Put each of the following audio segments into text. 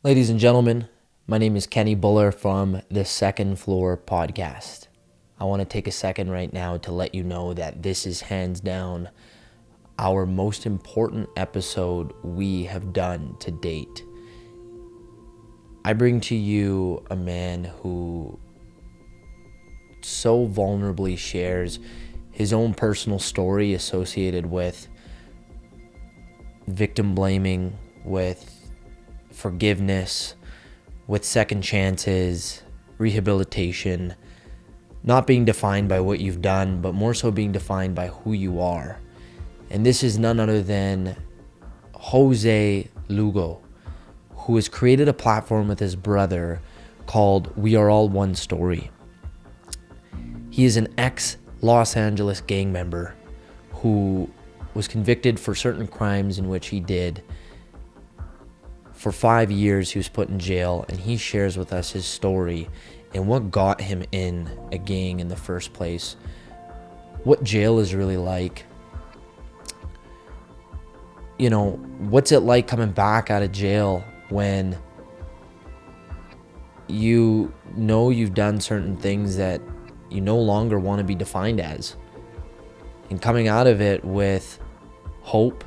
Ladies and gentlemen, my name is Kenny Buller from the Second Floor Podcast. I want to take a second right now to let you know that this is hands down our most important episode we have done to date. I bring to you a man who so vulnerably shares his own personal story associated with victim blaming, with forgiveness, with second chances, rehabilitation, not being defined by what you've done, but more so being defined by who you are. And this is none other than Jose Lugo, who has created a platform with his brother called We Are All One Story. He is an ex-Los Angeles gang member who was convicted for certain crimes in which he did. For 5 years, he was put in jail, and he shares with us his story and what got him in a gang in the first place, what jail is really like. You know, what's it like coming back out of jail when you know you've done certain things that you no longer want to be defined as, and coming out of it with hope,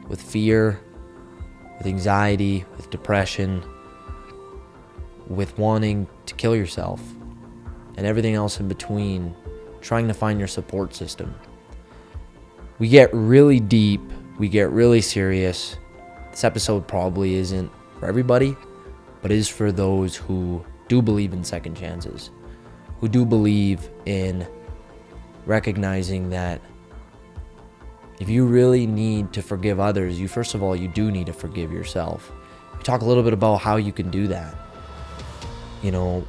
with fear, with anxiety, with depression, with wanting to kill yourself, and everything else in between, trying to find your support system. We get really deep, we get really serious. This episode probably isn't for everybody, but is for those who do believe in second chances, who do believe in recognizing that if you really need to forgive others, first of all, you do need to forgive yourself. We talk a little bit about how you can do that. You know,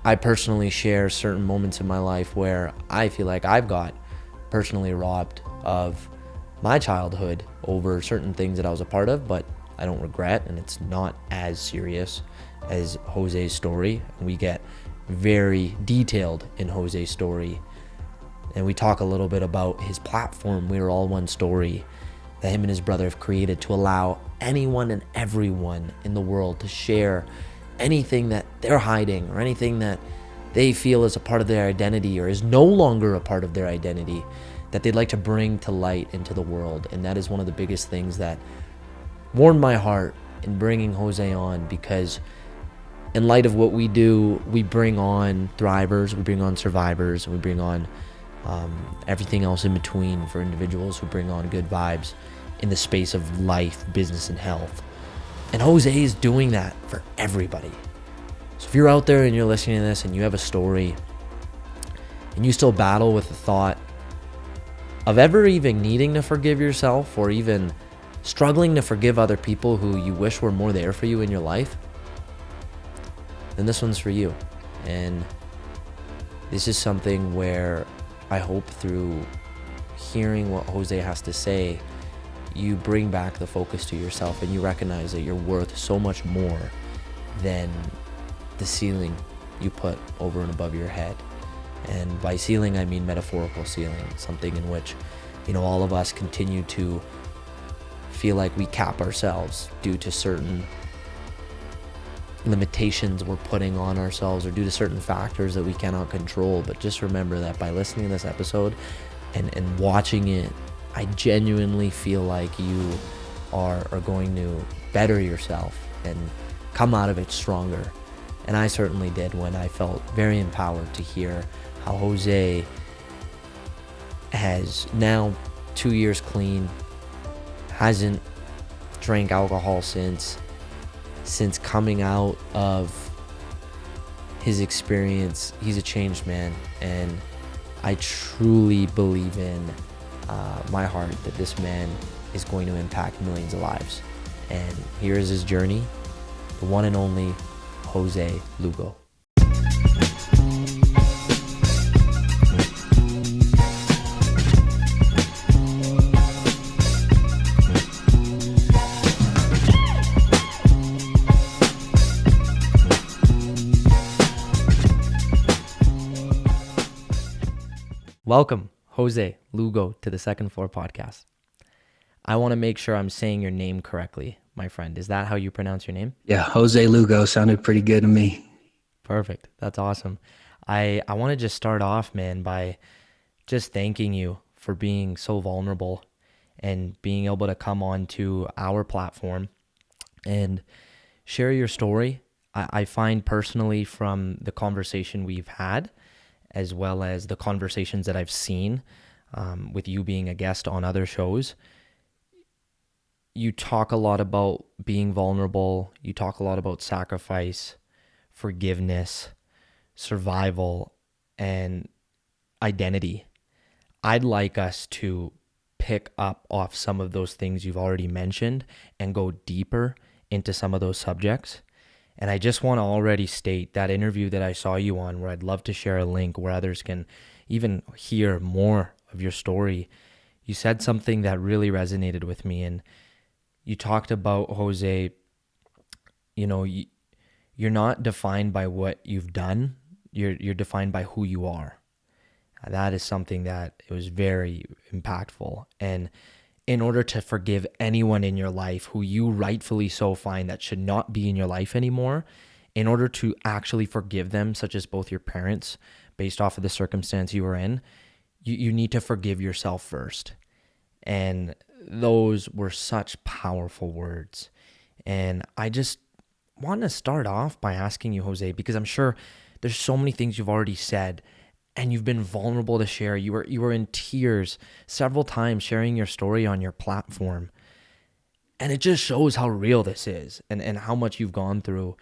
I personally share certain moments in my life where I feel like I've got personally robbed of my childhood over certain things that I was a part of, but I don't regret, and it's not as serious as Jose's story. We get very detailed in Jose's story. And we talk a little bit about his platform, We Are All One Story, that him and his brother have created to allow anyone and everyone in the world to share anything that they're hiding or anything that they feel is a part of their identity or is no longer a part of their identity that they'd like to bring to light into the world. And that is one of the biggest things that warmed my heart in bringing Jose on, because in light of what we do, we bring on thrivers, we bring on survivors, and we bring on everything else in between for individuals who bring on good vibes in the space of life, business, and health. And Jose is doing that for everybody. So if you're out there and you're listening to this and you have a story and you still battle with the thought of ever even needing to forgive yourself, or even struggling to forgive other people who you wish were more there for you in your life, then this one's for you. And this is something where I hope through hearing what Jose has to say, you bring back the focus to yourself and you recognize that you're worth so much more than the ceiling you put over and above your head. And by ceiling, I mean metaphorical ceiling, something in which, you know, all of us continue to feel like we cap ourselves due to certain limitations we're putting on ourselves, or due to certain factors that we cannot control. But just remember that by listening to this episode and watching it, I genuinely feel like you are going to better yourself and come out of it stronger. And I certainly did, when I felt very empowered to hear how Jose has now 2 years clean, hasn't drank alcohol since coming out of his experience. He's a changed man, and I truly believe in my heart that this man is going to impact millions of lives. And here is his journey, the one and only Jose Lugo. Welcome, Jose Lugo, to the Second Floor Podcast. I want to make sure I'm saying your name correctly, my friend. Is that how you pronounce your name? Yeah, Jose Lugo sounded pretty good to me. Perfect. That's awesome. I want to just start off, man, by just thanking you for being so vulnerable and being able to come on to our platform and share your story. I find personally from the conversation we've had, as well as the conversations that I've seen with you being a guest on other shows, you talk a lot about being vulnerable. You talk a lot about sacrifice, forgiveness, survival, and identity. I'd like us to pick up off some of those things you've already mentioned and go deeper into some of those subjects. And I just want to already state that interview that I saw you on, where I'd love to share a link where others can even hear more of your story. You said something that really resonated with me, and you talked about, Jose, you know, you're not defined by what you've done. You're defined by who you are. That is something that it was very impactful. And in order to forgive anyone in your life who you rightfully so find that should not be in your life anymore, in order to actually forgive them, such as both your parents, based off of the circumstance you were in, you need to forgive yourself first. And those were such powerful words. And I just want to start off by asking you, Jose, because I'm sure there's so many things you've already said and you've been vulnerable to share. You were in tears several times sharing your story on your platform. And it just shows how real this is and how much you've gone through.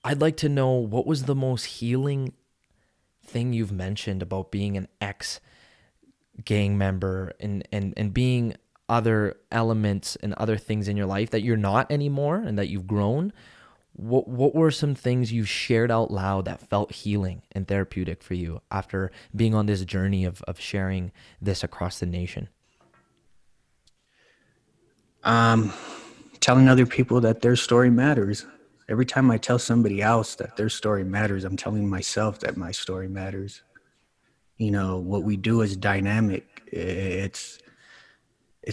I'd like to know, what was the most healing thing you've mentioned about being an ex gang member and being other elements and other things in your life that you're not anymore and that you've grown. What were some things you shared out loud that felt healing and therapeutic for you after being on this journey of sharing this across the nation? Um, Telling other people that their story matters. Every time I tell somebody else that their story matters, I'm telling myself that my story matters. You know, what we do is dynamic. It's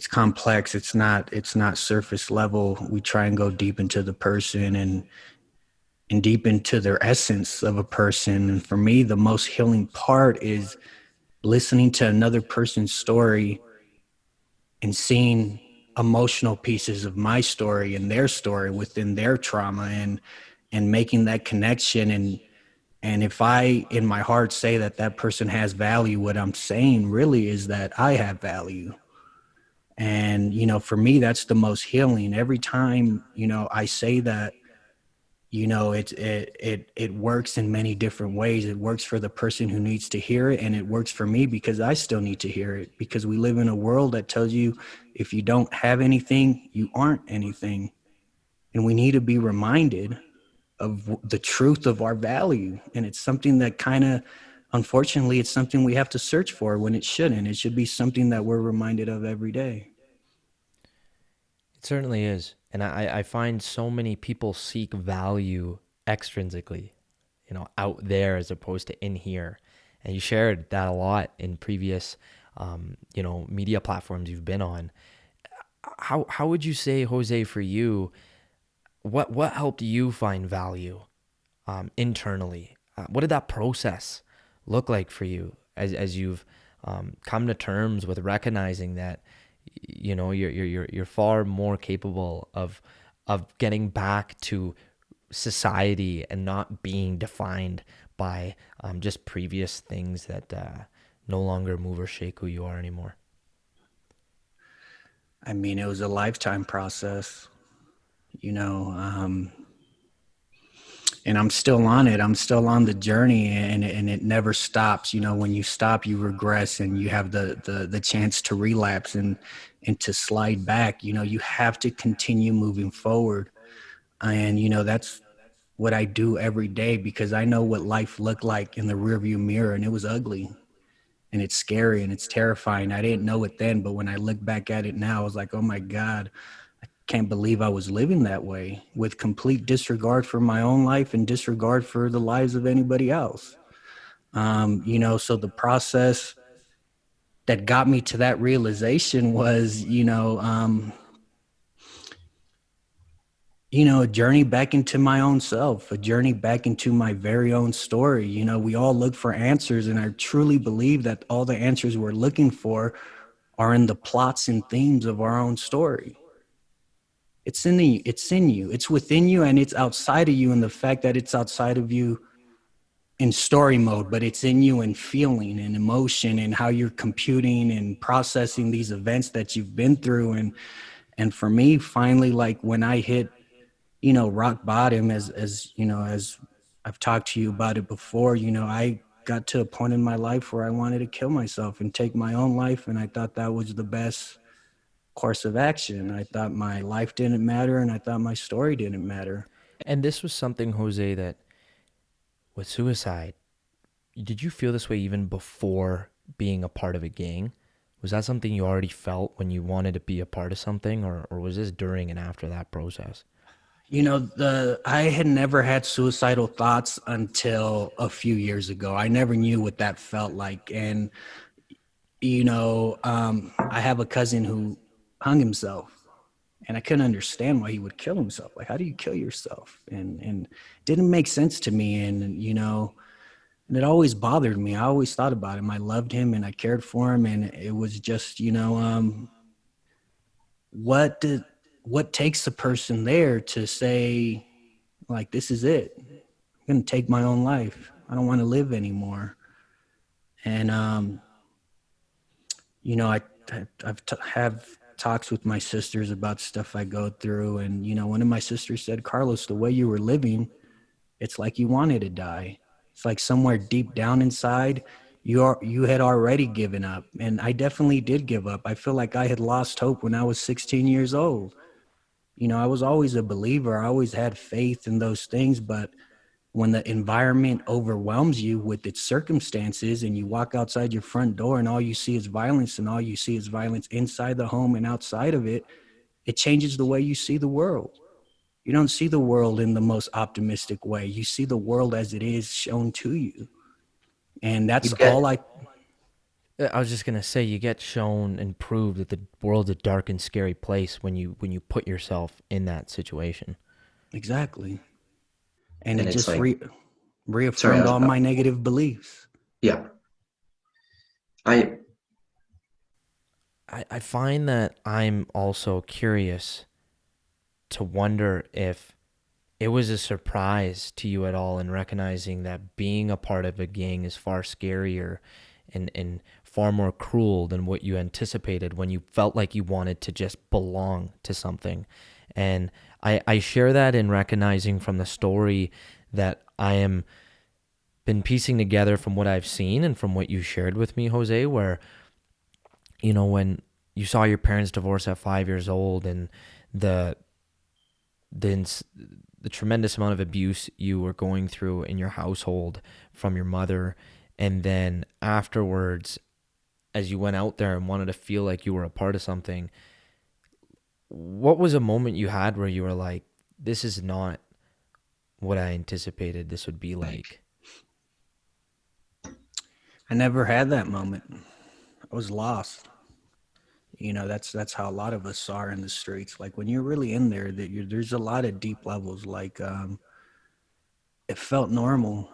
complex. It's not surface level. We try and go deep into the person and deep into their essence of a person. And for me, the most healing part is listening to another person's story and seeing emotional pieces of my story and their story within their trauma and making that connection. And if I in my heart say that that person has value, what I'm saying really is that I have value. And you know, for me, that's the most healing. Every time, you know, I say that, you know, it works in many different ways. It works for the person who needs to hear it, and it works for me because I still need to hear it, because we live in a world that tells you if you don't have anything, you aren't anything. And we need to be reminded of the truth of our value. And it's something that kind of, unfortunately, it's something we have to search for when it shouldn't. It should be something that we're reminded of every day. It certainly is. And I find so many people seek value extrinsically, out there as opposed to in here. And you shared that a lot in previous, media platforms you've been on. How would you say, Jose, for you, what helped you find value internally? What did that process look like for you as you've come to terms with recognizing that you're far more capable of getting back to society and not being defined by just previous things that no longer move or shake who you are anymore. I mean, it was a lifetime process, you know, and I'm still on it. I'm still on the journey, and it never stops. You know, when you stop, you regress, and you have the chance to relapse and to slide back. You know, you have to continue moving forward, and you know that's what I do every day, because I know what life looked like in the rearview mirror, and it was ugly, and it's scary, and it's terrifying. I didn't know it then, but when I look back at it now, I was like, oh my God, can't believe I was living that way, with complete disregard for my own life and disregard for the lives of anybody else. You know, so the process, that got me to that realization was, a journey back into my own self, a journey back into my very own story. We all look for answers, and I truly believe that all the answers we're looking for are in the plots and themes of our own story. It's in you, it's within you, and it's outside of you. And the fact that it's outside of you in story mode, but it's in you in feeling and emotion and how you're computing and processing these events that you've been through. And for me, finally, like when I hit, rock bottom, as I've talked to you about it before, I got to a point in my life where I wanted to kill myself and take my own life. And I thought that was the best course of action. I thought my life didn't matter, and I thought my story didn't matter. And this was something, Jose, that with suicide, did you feel this way even before being a part of a gang? Was that something you already felt when you wanted to be a part of something, or was this during and after that process? The I had never had suicidal thoughts until a few years ago. I never knew what that felt like. And I have a cousin who hung himself, and I couldn't understand why he would kill himself. Like, how do you kill yourself? And it didn't make sense to me. And it always bothered me. I always thought about him. I loved him and I cared for him. And it was just, what did what takes a person there to say, like, this is it? I'm gonna take my own life. I don't want to live anymore. And have talks with my sisters about stuff I go through. And one of my sisters said, Carlos, the way you were living, it's like you wanted to die. It's like somewhere deep down inside, you had already given up. And I definitely did give up. I feel like I had lost hope when I was 16 years old. I was always a believer. I always had faith in those things. But when the environment overwhelms you with its circumstances, and you walk outside your front door and all you see is violence, and all you see is violence inside the home and outside of it, it changes the way you see the world. You don't see the world in the most optimistic way. You see the world as it is shown to you. And You that's all get I I was just gonna say you get shown and proved that the world's a dark and scary place when you put yourself in that situation. exactly. And and it it's just like, sorry, I reaffirmed was, all my negative beliefs. yeah. I I find that I'm also curious to wonder if it was a surprise to you at all in recognizing that being a part of a gang is far scarier and far more cruel than what you anticipated when you felt like you wanted to just belong to something. And I share that in recognizing from the story that I am been piecing together from what I've seen and from what you shared with me, Jose, where, when you saw your parents divorce at 5 years old and the the the tremendous amount of abuse you were going through in your household from your mother, and then afterwards, as you went out there and wanted to feel like you were a part of something, what was a moment you had where you were like, this is not what I anticipated this would be like? I never had that moment. I was lost. That's how a lot of us are in the streets. Like when you're really in there, there's a lot of deep levels. Like it felt normal.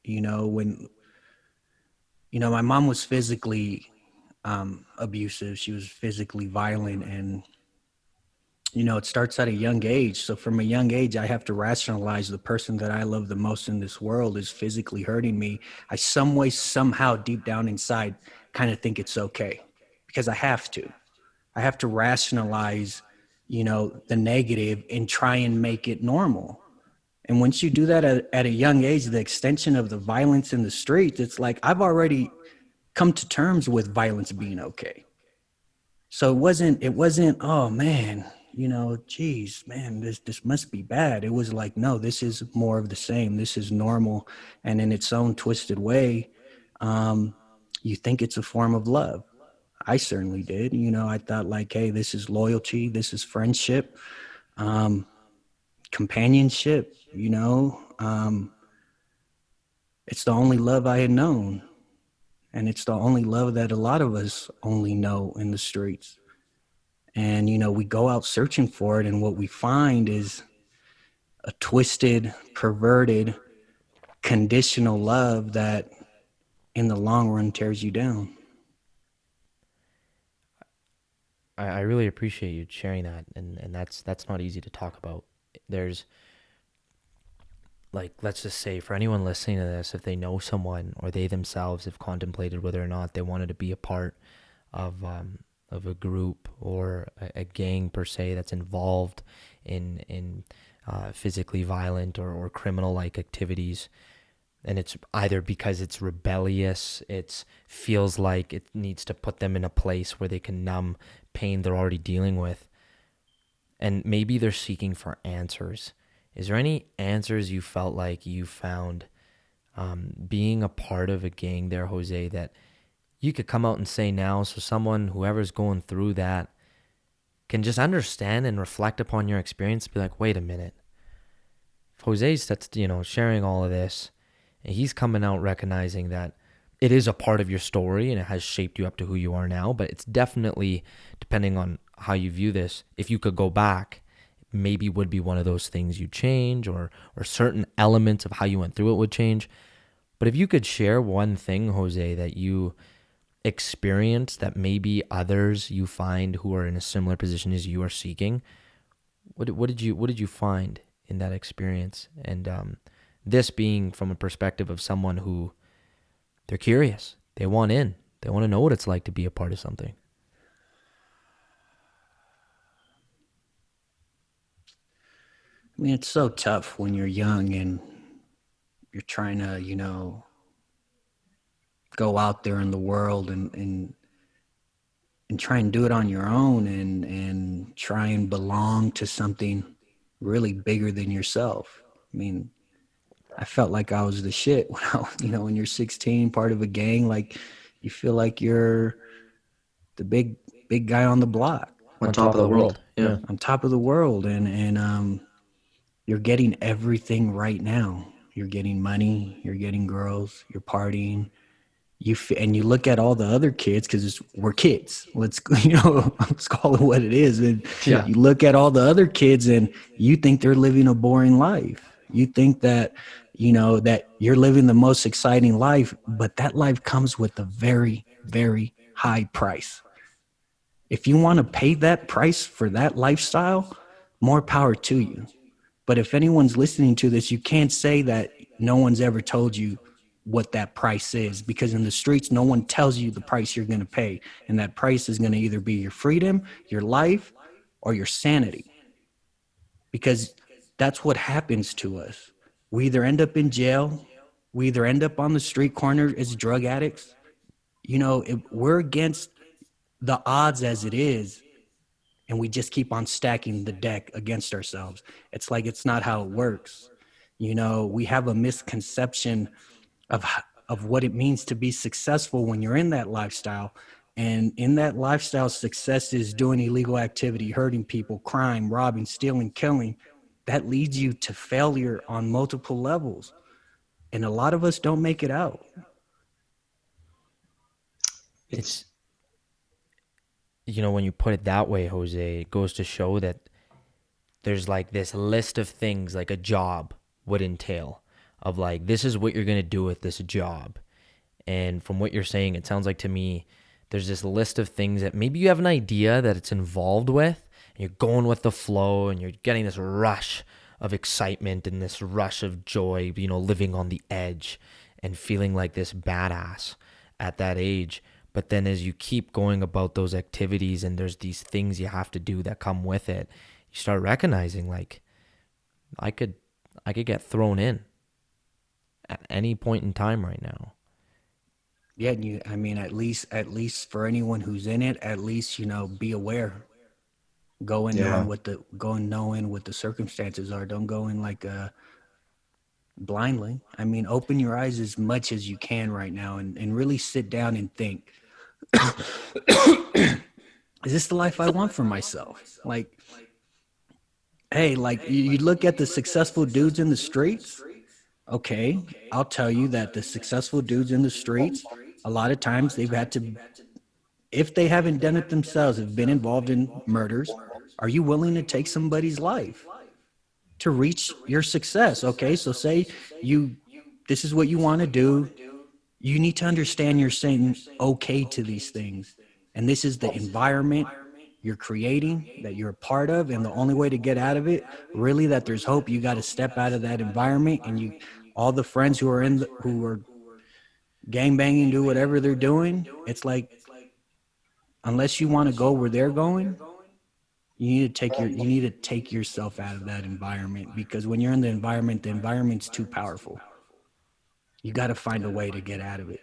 When my mom was physically abusive. She was physically violent, and it starts at a young age. So from a young age, I have to rationalize the person that I love the most in this world is physically hurting me. I some way, somehow, deep down inside, kind of think it's okay because I have to. I have to rationalize, the negative and try and make it normal. And once you do that at a young age, the extension of the violence in the streets, it's like I've already come to terms with violence being okay. So it wasn't, oh man, geez, man, this must be bad. It was like, no, this is more of the same. This is normal. And in its own twisted way, um, you think it's a form of love. I certainly did. I thought like, hey, this is loyalty, this is friendship, um, companionship, it's the only love I had known. And it's the only love that a lot of us only know in the streets. And, we go out searching for it. And what we find is a twisted, perverted, conditional love that in the long run tears you down. I really appreciate you sharing that, and that's not easy to talk about. There's like, let's just say for anyone listening to this, if they know someone or they themselves have contemplated whether or not they wanted to be a part of a group or a gang per se that's involved in physically violent or criminal like activities, and it's either because it's rebellious, it feels like it needs to put them in a place where they can numb pain they're already dealing with, and maybe they're seeking for answers. Is there any answers you felt like you found being a part of a gang there, Jose, that you could come out and say now, so someone, whoever's going through that, can just understand and reflect upon your experience, be like, wait a minute, if Jose's that's sharing all of this, and he's coming out recognizing that it is a part of your story and it has shaped you up to who you are now, but it's definitely, depending on how you view this, if you could go back, maybe would be one of those things you change, or certain elements of how you went through it would change. But if you could share one thing, Jose, that you experienced that maybe others you find who are in a similar position as you are seeking, what did you find in that experience? And this being from a perspective of someone who, they're curious, they want in, they want to know what it's like to be a part of something. I mean, it's so tough when you're young and you're trying to, go out there in the world and try and do it on your own and try and belong to something really bigger than yourself. I mean, I felt like I was the shit when you're 16, part of a gang, like you feel like you're the big guy on the block. On top of the world. Yeah. On top of the world. And you're getting everything right now. You're getting money, you're getting girls, you're partying. And you look at all the other kids, because we're kids. Let's call it what it is. And Yeah. you look at all the other kids, and you think they're living a boring life. You think that that you're living the most exciting life, but that life comes with a very, very high price. If you want to pay that price for that lifestyle, more power to you. But if anyone's listening to this, you can't say that no one's ever told you what that price is, because in the streets, no one tells you the price you're going to pay. And that price is going to either be your freedom, your life, or your sanity. Because that's what happens to us. We either end up in jail, we either end up on the street corner as drug addicts. We're against the odds as it is, and we just keep on stacking the deck against ourselves. It's like, it's not how it works. We have a misconception of what it means to be successful when you're in that lifestyle. And in that lifestyle, success is doing illegal activity, hurting people, crime, robbing, stealing, killing. That leads you to failure on multiple levels. And a lot of us don't make it out. It's, when you put it that way, Jose, it goes to show that there's like this list of things like a job would entail, of like, this is what you're going to do with this job. And from what you're saying, it sounds like to me, there's this list of things that maybe you have an idea that it's involved with, and you're going with the flow, and you're getting this rush of excitement and this rush of joy, living on the edge and feeling like this badass at that age. But then as you keep going about those activities and there's these things you have to do that come with it, you start recognizing, like, I could get thrown in at any point in time right now. Yeah, at least for anyone who's in it, at least, be aware. Go in knowing what the circumstances are. Don't go in like blindly. Open your eyes as much as you can right now and really sit down and think, is this the life I want for myself? Like, hey, like you look at the successful dudes in the streets. Okay, I'll tell you that the successful dudes in the streets, a lot of times they've had to, if they haven't done it themselves, have been involved in murders. Are you willing to take somebody's life to reach your success? Okay, so say you, this is what you want to do. You need to understand you're saying okay to these things. And this is the environment you're creating, that you're a part of. And the only way to get out of it, really, that there's hope, you got to step out of that environment. And you, all the friends who are who are gang banging, do whatever they're doing, it's like, unless you want to go where they're going, you need to take yourself out of that environment, because when you're in the environment's too powerful. You got to find a way to get out of it.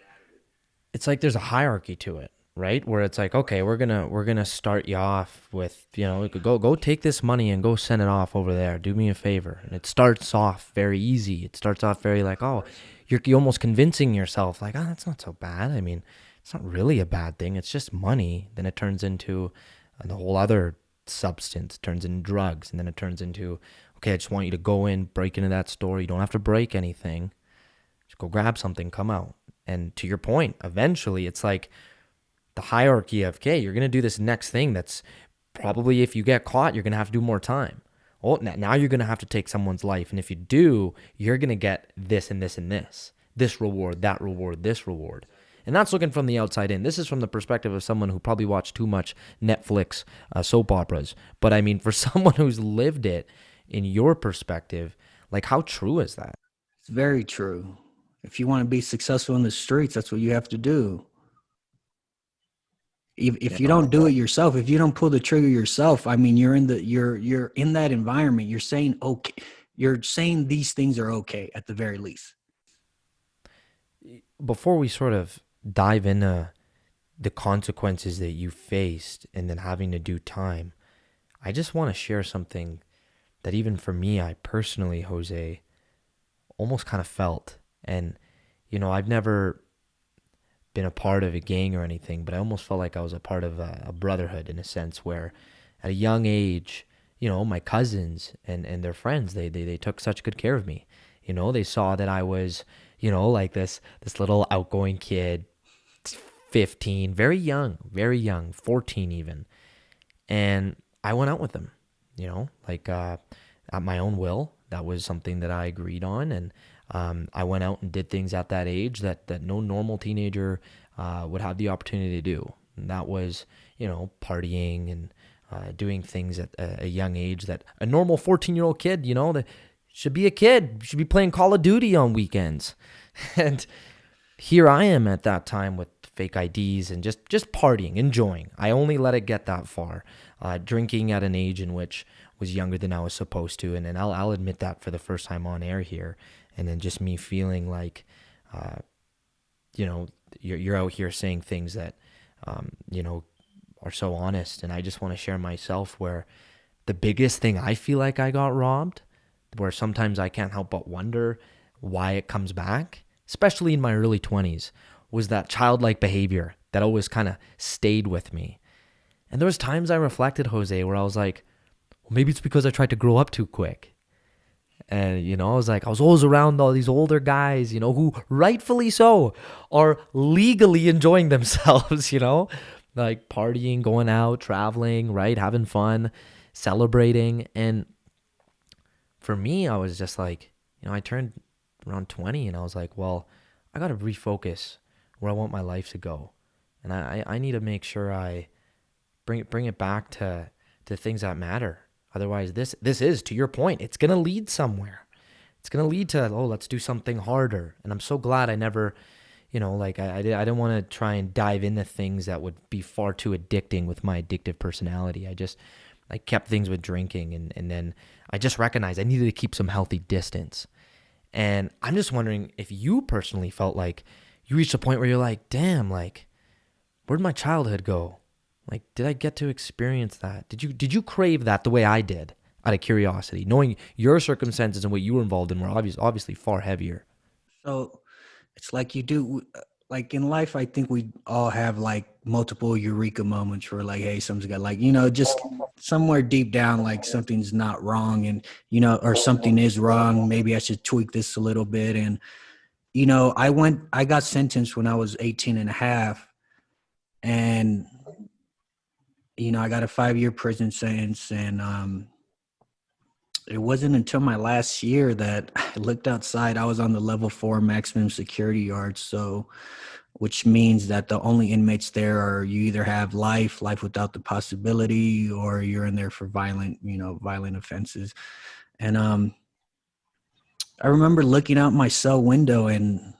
It's like there's a hierarchy to it, right? Where it's like, okay, we're gonna start you off with, go take this money and go send it off over there. Do me a favor. And it starts off very easy. It starts off very like, oh, you're almost convincing yourself like, oh, that's not so bad. I mean, it's not really a bad thing. It's just money. Then it turns into the whole other substance, turns into drugs, and then it turns into, okay, I just want you to go in, break into that store. You don't have to break anything. Just go grab something, come out. And to your point, eventually it's like the hierarchy of, okay, you're going to do this next thing that's probably, if you get caught, you're going to have to do more time. Oh, now you're going to have to take someone's life. And if you do, you're going to get this and this and this reward, that reward, this reward. And that's looking from the outside in. This is from the perspective of someone who probably watched too much Netflix soap operas. But I mean, for someone who's lived it, in your perspective, like, how true is that? It's very true. If you want to be successful in the streets, that's what you have to do. If you don't do it yourself, if you don't pull the trigger yourself, I mean, you're in that environment. You're saying okay. You're saying these things are okay at the very least. Before we sort of dive into the consequences that you faced and then having to do time, I just want to share something that even for me, I personally, Jose, almost kind of felt. And, I've never been a part of a gang or anything, but I almost felt like I was a part of a brotherhood in a sense where at a young age, my cousins and their friends, they took such good care of me. They saw that I was, like this little outgoing kid, 15, very young, 14 even. And I went out with them, like at my own will. That was something that I agreed on. And I went out and did things at that age that no normal teenager would have the opportunity to do. And that was, partying and doing things at a young age that a normal 14-year-old kid, that should be a kid, should be playing Call of Duty on weekends. And here I am at that time with fake IDs and just partying, enjoying. I only let it get that far. Drinking at an age in which was younger than I was supposed to. And I'll admit that for the first time on air here. And then just me feeling like, you're out here saying things that, are so honest. And I just want to share myself where the biggest thing I feel like I got robbed, where sometimes I can't help but wonder why it comes back, especially in my early 20s, was that childlike behavior that always kind of stayed with me. And there was times I reflected, Jose, where I was like, well, maybe it's because I tried to grow up too quick. And, I was always around all these older guys, who rightfully so are legally enjoying themselves, like partying, going out, traveling, right? Having fun, celebrating. And for me, I was just like, I turned around 20 and I was like, well, I got to refocus where I want my life to go. And I need to make sure I bring it back to things that matter. Otherwise, this is, to your point, it's going to lead somewhere. It's going to lead to, let's do something harder. And I'm so glad I never, I didn't want to try and dive into things that would be far too addicting with my addictive personality. I kept things with drinking. And then I just recognized I needed to keep some healthy distance. And I'm just wondering if you personally felt like you reached a point where you're like, damn, like, where'd my childhood go? Like, did I get to experience that? Did you crave that the way I did, out of curiosity, knowing your circumstances and what you were involved in were obviously far heavier? So it's like you do, like in life, I think we all have like multiple eureka moments where like, hey, something's got like, just somewhere deep down, like something's not wrong and, or something is wrong. Maybe I should tweak this a little bit. And I got sentenced when I was 18 and a half, and, I got a 5-year prison sentence. And it wasn't until my last year that I looked outside. I was on the level 4 maximum security yard. So, which means that the only inmates there are, you either have life without the possibility, or you're in there for violent offenses. And I remember looking out my cell window and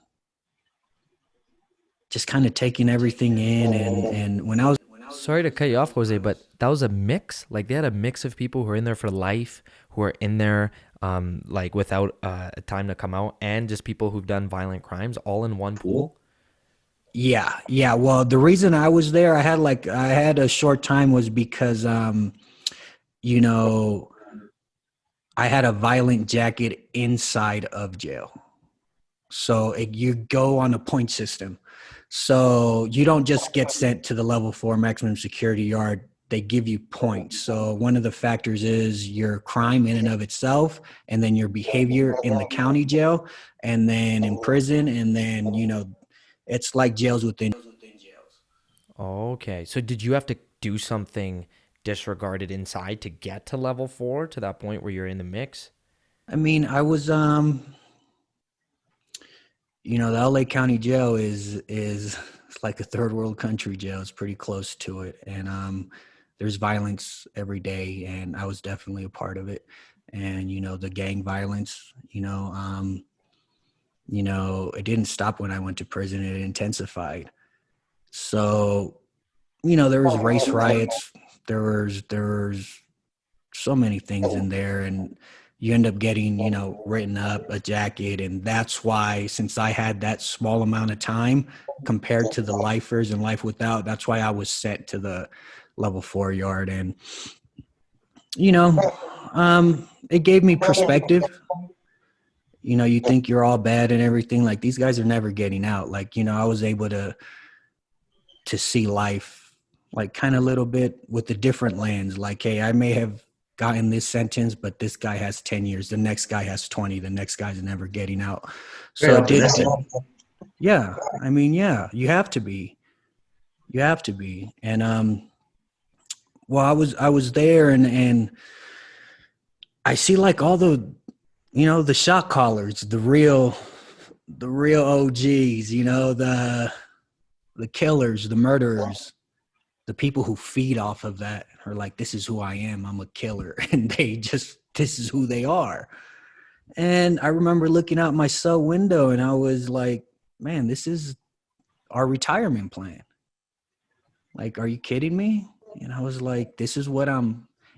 just kind of taking everything in. And when I was, Sorry to cut you off, Jose, but that was a mix. Like they had a mix of people who are in there for life, who are in there like without time to come out, and just people who've done violent crimes all in one pool. yeah. Well, the reason I was there, I had a short time, was because, you know, I had a violent jacket inside of jail. So you go on a point system. So you don't just get sent to the level 4 maximum security yard. They give you points. So one of the factors is your crime in and of itself, and then your behavior in the county jail, and then in prison. And then, it's like jails within jails. Okay. So did you have to do something disregarded inside to get to level 4, to that point where you're in the mix? I mean, I was, the LA County Jail is it's like a third world country jail. It's pretty close to it, and there's violence every day, and I was definitely a part of it. And the gang violence, it didn't stop when I went to prison. It intensified. So, there was race riots. There was so many things in there, and you end up getting, written up a jacket. And that's why, since I had that small amount of time compared to the lifers and life without, that's why I was sent to the level 4 yard. And, it gave me perspective. You think you're all bad and everything. Like, these guys are never getting out. Like, I was able to see life, like, kind of a little bit with a different lens. Like, hey, I may have gotten this sentence, but this guy has 10 years. The next guy has 20. The next guy's never getting out. So yeah, I mean, yeah, you have to be. And well, I was there, and I see, like, all the, the shot callers, the real OGs, the killers, the murderers, the people who feed off of that are like, this is who I am. I'm a killer. And this is who they are. And I remember looking out my cell window, and I was like, man, this is our retirement plan. Like, are you kidding me? And I was like, this is what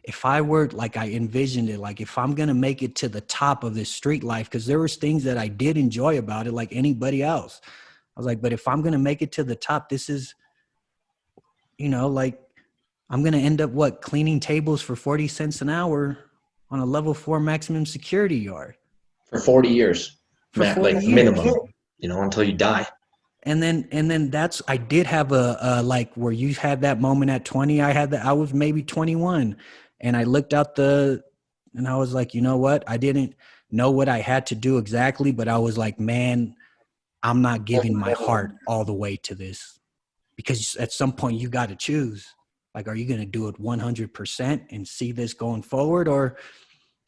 if I were, like, I envisioned it, like, if I'm going to make it to the top of this street life, because there was things that I did enjoy about it, like anybody else. I was like, but if I'm going to make it to the top, this is, like, I'm going to end up cleaning tables for 40 cents an hour on a level 4 maximum security yard. For 40 years. For 40 like years. Minimum, until you die. And then I did have a like, where you had that moment at 20, I was maybe 21, and I looked out and I was like, you know what? I didn't know what I had to do exactly, but I was like, man, I'm not giving my heart all the way to this, because at some point you got to choose. Like, are you going to do it 100% and see this going forward, or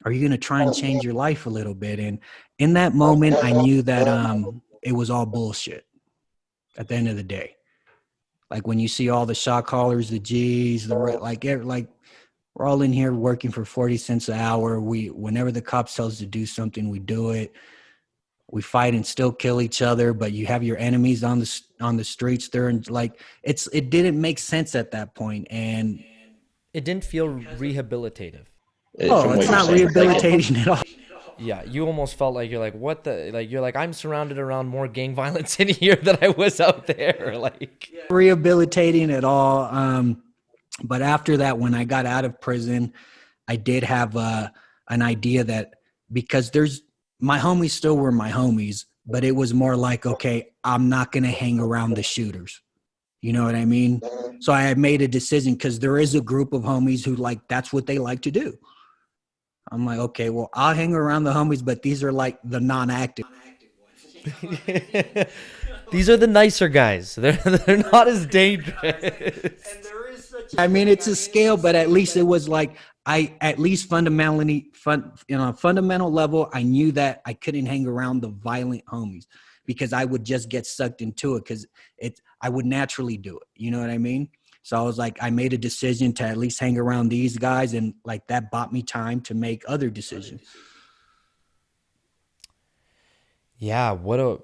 are you going to try and change your life a little bit? And in that moment, I knew that it was all bullshit at the end of the day. Like, when you see all the shot callers, the G's, like we're all in here working for 40 cents an hour. Whenever the cops tell us to do something, we do it. We fight and still kill each other, but you have your enemies on the streets there, and like, it didn't make sense at that point, and It didn't feel rehabilitative. It's not rehabilitating at all. Yeah, you almost felt like you're like, what the, like, you're like, I'm surrounded around more gang violence in here than I was out there. Like, Rehabilitating at all. But after that, when I got out of prison, I did have an idea that, because my homies still were my homies, but it was more like, okay, I'm not going to hang around the shooters. You know what I mean? So I had made a decision, because there is a group of homies who, like, that's what they like to do. I'm like, okay, well, I'll hang around the homies, but these are like the non-active ones. These are the nicer guys. They're not as dangerous. I mean, it's a scale, but at least it was like I at least fundamental level, I knew that I couldn't hang around the violent homies because I would just get sucked into it because I would naturally do it. You know what I mean? So I was like, I made a decision to at least hang around these guys, and like that bought me time to make other decisions. Yeah, what a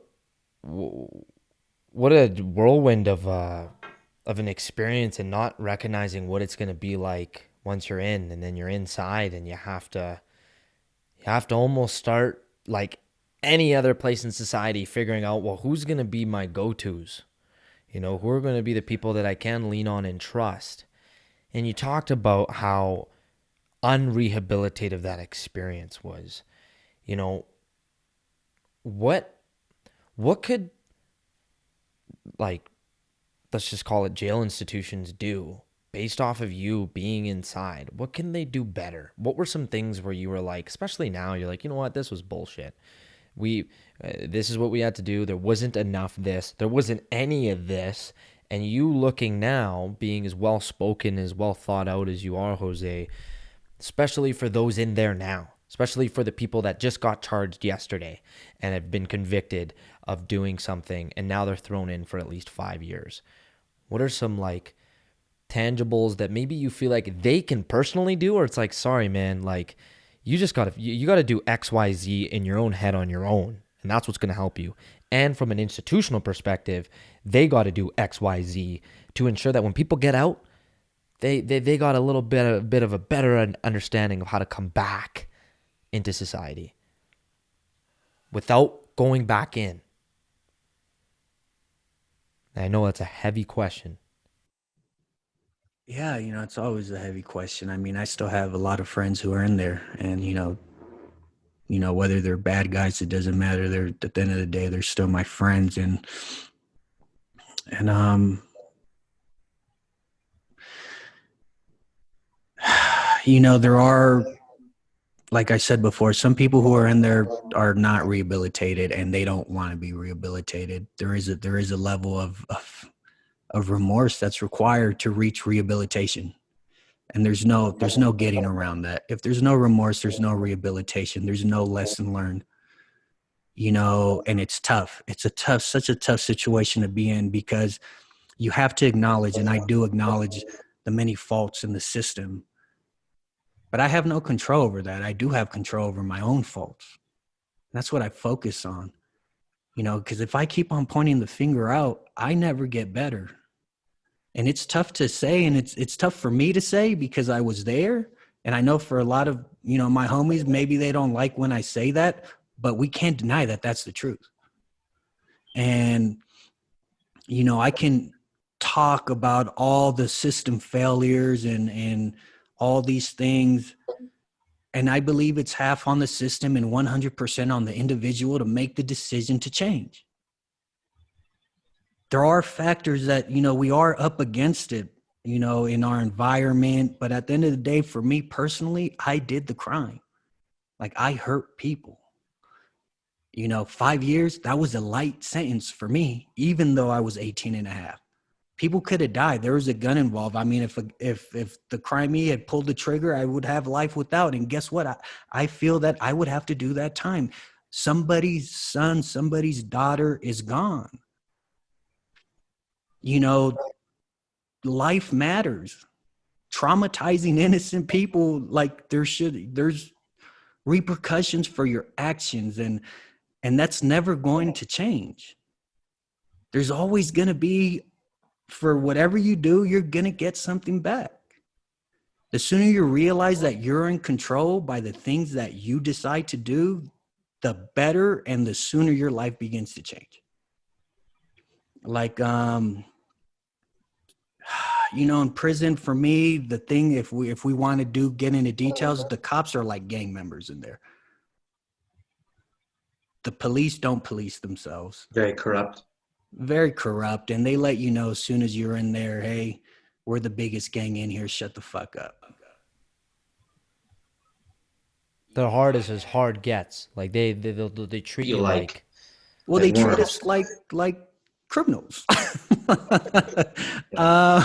whirlwind of an experience, and not recognizing what it's going to be like once you're in, and then you're inside, and you have to almost start like any other place in society, figuring out, well, who's going to be my go-tos, who are going to be the people that I can lean on and trust. And you talked about how unrehabilitative that experience was. you know what what could, like, let's just call it, jail institutions do based off of you being inside? What can they do better? What were some things where you were like, especially now, you're like, you know what, this was bullshit. We This is what we had to do. There wasn't enough this. There wasn't any of this. And you looking now, being as well spoken, as well thought out as you are, Jose, especially for those in there now, especially for the people that just got charged yesterday and have been convicted of doing something, and now they're thrown in for at least 5 years. What are some, like, tangibles that maybe you feel like they can personally do, or it's like, sorry, man, like, you gotta do XYZ in your own head on your own, and that's what's gonna help you. And from an institutional perspective, they got to do XYZ to ensure that when people get out, they got a little bit of a better understanding of how to come back into society without going back in. And I know that's a heavy question. Yeah, it's always a heavy question. I mean, I still have a lot of friends who are in there, and whether they're bad guys, it doesn't matter. They're, at the end of the day, they're still my friends, and there are, like I said before, some people who are in there are not rehabilitated, and they don't want to be rehabilitated. There is a level of remorse that's required to reach rehabilitation. And there's no getting around that. If there's no remorse, there's no rehabilitation. There's no lesson learned. And it's tough. Such a tough situation to be in, because you have to acknowledge, and I do acknowledge, the many faults in the system. But I have no control over that. I do have control over my own faults. That's what I focus on. Because if I keep on pointing the finger out, I never get better. And it's tough to say, and it's tough for me to say, because I was there. And I know for a lot of, my homies, maybe they don't like when I say that, but we can't deny that that's the truth. And, I can talk about all the system failures and all these things. And I believe it's half on the system and 100% on the individual to make the decision to change. There are factors that, we are up against it, in our environment. But at the end of the day, for me personally, I did the crime. Like, I hurt people. 5 years, that was a light sentence for me, even though I was 18 and a half. People could have died. There was a gun involved. I mean, if the crimey had pulled the trigger, I would have life without. And guess what? I feel that I would have to do that time. Somebody's son, somebody's daughter is gone. Life matters. Traumatizing innocent people, like, there's repercussions for your actions, and that's never going to change. There's always going to be, for whatever you do, you're going to get something back. The sooner you realize that you're in control by the things that you decide to do, the better, and the sooner your life begins to change. Like, in prison, for me, the thing, if we want to get into details, the cops are like gang members in there. The police don't police themselves. Very corrupt. Very corrupt. And they let you know as soon as you're in there, hey, we're the biggest gang in here, shut the fuck up. The hardest as hard gets. Like, they treat you like Well, As they one treat of us like criminals. yeah.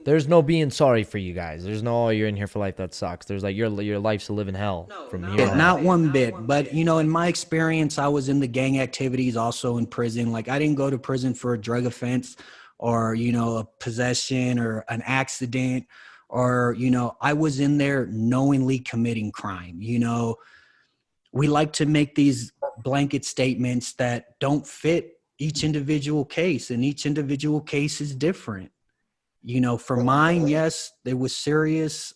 There's no being sorry for you guys. There's no, oh, you're in here for life. That sucks. There's like, your life's a living hell from here on Not out. one bit. But, you know, in my experience, I was in the gang activities, also in prison. Like, I didn't go to prison for a drug offense or, you know, a possession or an accident, or, you know, I was in there knowingly committing crime. You know, we like to make these blanket statements that don't fit each individual case, and each individual case is different. You know, for mine, yes, it was serious.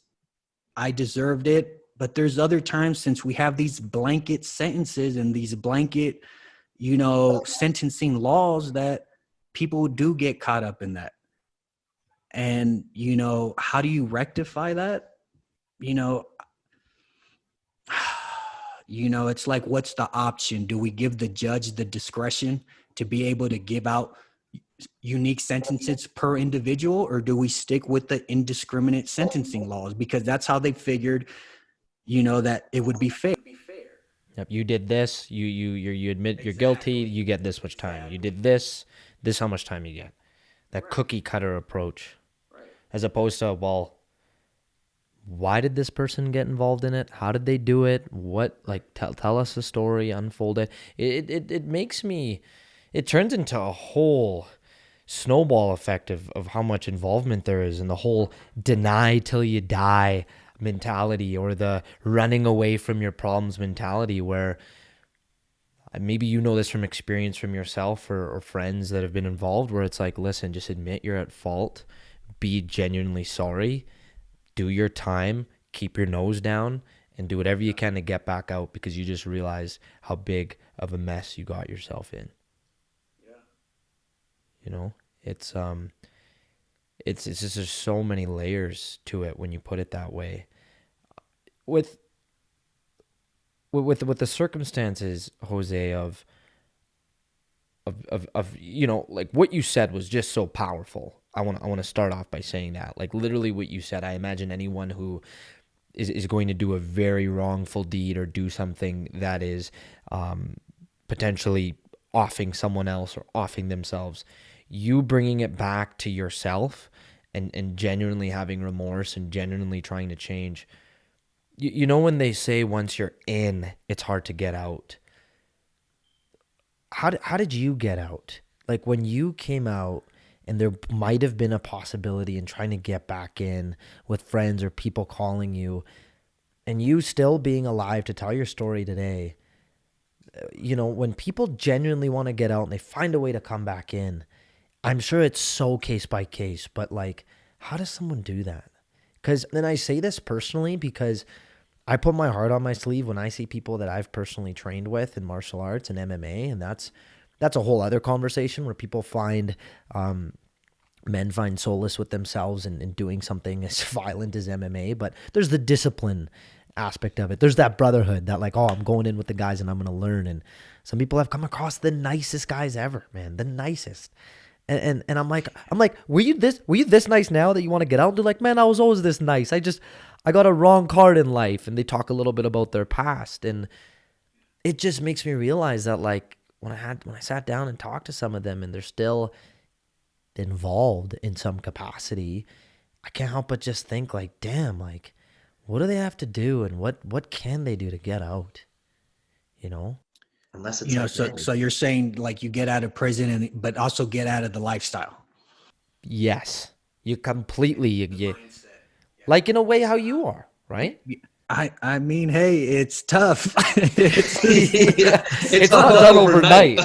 I deserved it. But there's other times, since we have these blanket sentences and these blanket, you know, sentencing laws, that people do get caught up in that. And, you know, how do you rectify that? You know, it's like, what's the option? Do we give the judge the discretion to be able to give out unique sentences per individual, or do we stick with the indiscriminate sentencing laws? Because that's how they figured, you know, that it would be fair. Yep, you did this. You admit you're guilty. You get this much time. You did this. This how much time you get. That cookie cutter approach, as opposed to, well, why did this person get involved in it? How did they do it? What, like, tell us the story, unfold it. It makes me, it turns into a whole snowball effect of how much involvement there is in the whole deny till you die mentality, or the running away from your problems mentality, where maybe you know this from experience from yourself or friends that have been involved, where it's like, listen, just admit you're at fault, be genuinely sorry, do your time, keep your nose down, and do whatever you can to get back out, because you just realize how big of a mess you got yourself in. Yeah. You know, it's just, there's so many layers to it when you put it that way. With the circumstances, Jose, of you know, like, what you said was just so powerful. I want to start off by saying that, like, literally what you said. I imagine anyone who is going to do a very wrongful deed or do something that is potentially offing someone else or offing themselves, you bringing it back to yourself and genuinely having remorse and genuinely trying to change. You know, when they say once you're in, it's hard to get out. How did you get out? Like, when you came out, and there might have been a possibility in trying to get back in with friends or people calling you, and you still being alive to tell your story today, you know, when people genuinely want to get out and they find a way to come back in, I'm sure it's so case by case, but, like, how does someone do that? Because, and I say this personally because I put my heart on my sleeve when I see people that I've personally trained with in martial arts and MMA, and that's a whole other conversation, where people find, men find solace with themselves in doing something as violent as MMA, but there's the discipline aspect of it. There's that brotherhood that, like, oh, I'm going in with the guys and I'm going to learn. And some people have come across the nicest guys ever, man, the nicest. And I'm like, were you this nice now that you want to get out? They're like, man, I was always this nice. I got a wrong card in life. And they talk a little bit about their past. And it just makes me realize that, like, when I sat down and talked to some of them and they're still involved in some capacity, I can't help but just think, like, damn, like, what do they have to do, and what can they do to get out? You know? Unless it's, You know, like, so you're saying, like, you get out of prison, but also get out of the lifestyle. Yes. You completely, you like, in a way, how you are, right? I mean, hey, it's tough. It's not done overnight.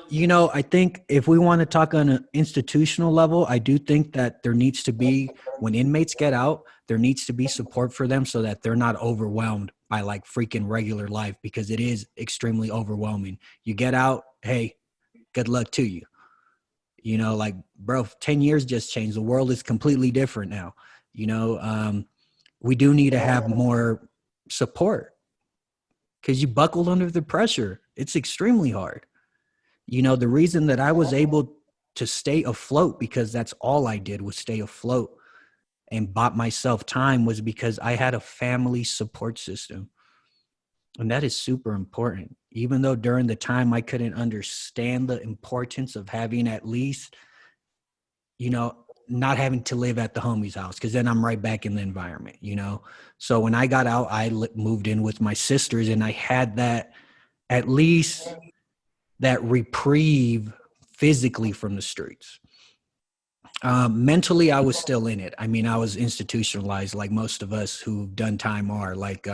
You know, I think if we want to talk on an institutional level, I do think that there needs to be, when inmates get out, there needs to be support for them so that they're not overwhelmed by, like, freaking regular life, because it is extremely overwhelming. You get out, hey, good luck to you. You know, like, bro, 10 years just changed. The world is completely different now. You know, we do need to have more support, because you buckled under the pressure. It's extremely hard. You know, the reason that I was able to stay afloat, because that's all I did was stay afloat and bought myself time, was because I had a family support system. And that is super important. Even though during the time I couldn't understand the importance of having at least, not having to live at the homie's house, because then I'm right back in the environment. So when I got out, I moved in with my sisters, and I had that, at least that reprieve physically from the streets. Mentally, I was still in it. I mean, I was institutionalized like most of us who've done time are. Like,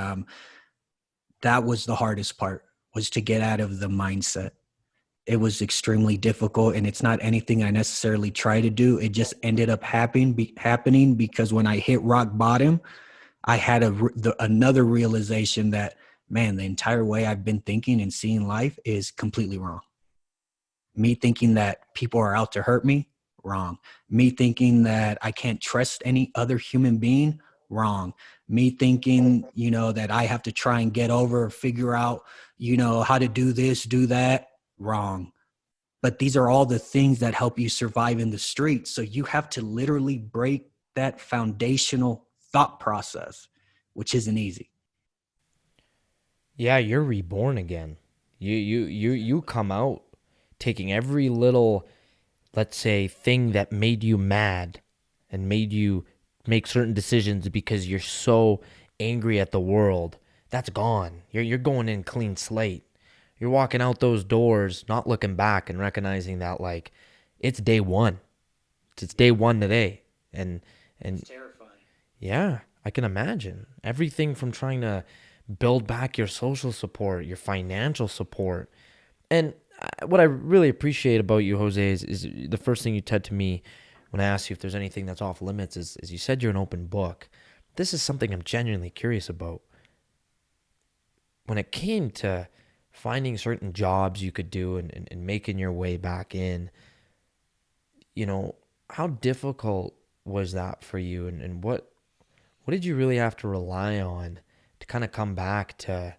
that was the hardest part, was to get out of the mindset. It was extremely difficult, and it's not anything I necessarily try to do. It just ended up happening because when I hit rock bottom, I had another realization that, man, the entire way I've been thinking and seeing life is completely wrong. Me thinking that people are out to hurt me, wrong. Me thinking that I can't trust any other human being, wrong. Me thinking, that I have to try and get over or figure out, how to do this, do that, wrong. But these are all the things that help you survive in the streets. So you have to literally break that foundational thought process, which isn't easy. Yeah, you're reborn again. You come out taking every little, let's say, thing that made you mad and made you make certain decisions because you're so angry at the world. That's gone. You're going in clean slate. You're walking out those doors, not looking back and recognizing that, like, it's day one. It's day one today. And It's terrifying. yeah, I can imagine. Everything from trying to build back your social support, your financial support. And what I really appreciate about you, Jose, is the first thing you said to me when I asked you if there's anything that's off limits is you said you're an open book. This is something I'm genuinely curious about. When it came to finding certain jobs you could do and making your way back in, how difficult was that for you? And what did you really have to rely on to kind of come back to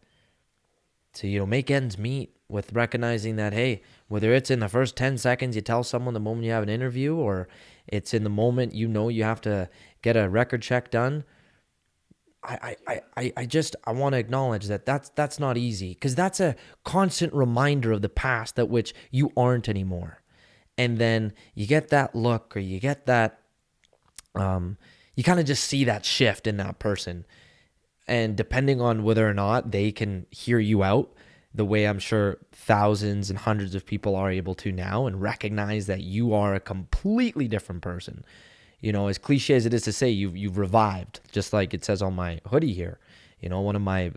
make ends meet, with recognizing that, hey, whether it's in the first 10 seconds you tell someone the moment you have an interview, or it's in the moment you have to get a record check done, I want to acknowledge that that's not easy, because that's a constant reminder of the past that which you aren't anymore. And then you get that look, or you get that, you kind of just see that shift in that person. And depending on whether or not they can hear you out, the way I'm sure thousands and hundreds of people are able to now, and recognize that you are a completely different person. As cliche as it is to say, you've revived, just like it says on my hoodie here. One of my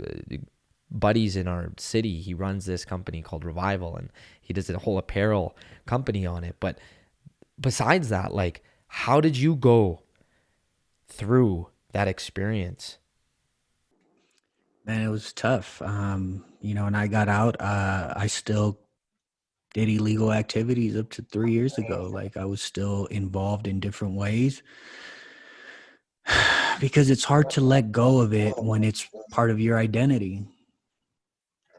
buddies in our city, he runs this company called Revival, and he does a whole apparel company on it. But besides that, like, how did you go through that experience? Man, it was tough. When I got out, I still did illegal activities up to 3 years ago. Like, I was still involved in different ways because it's hard to let go of it when it's part of your identity.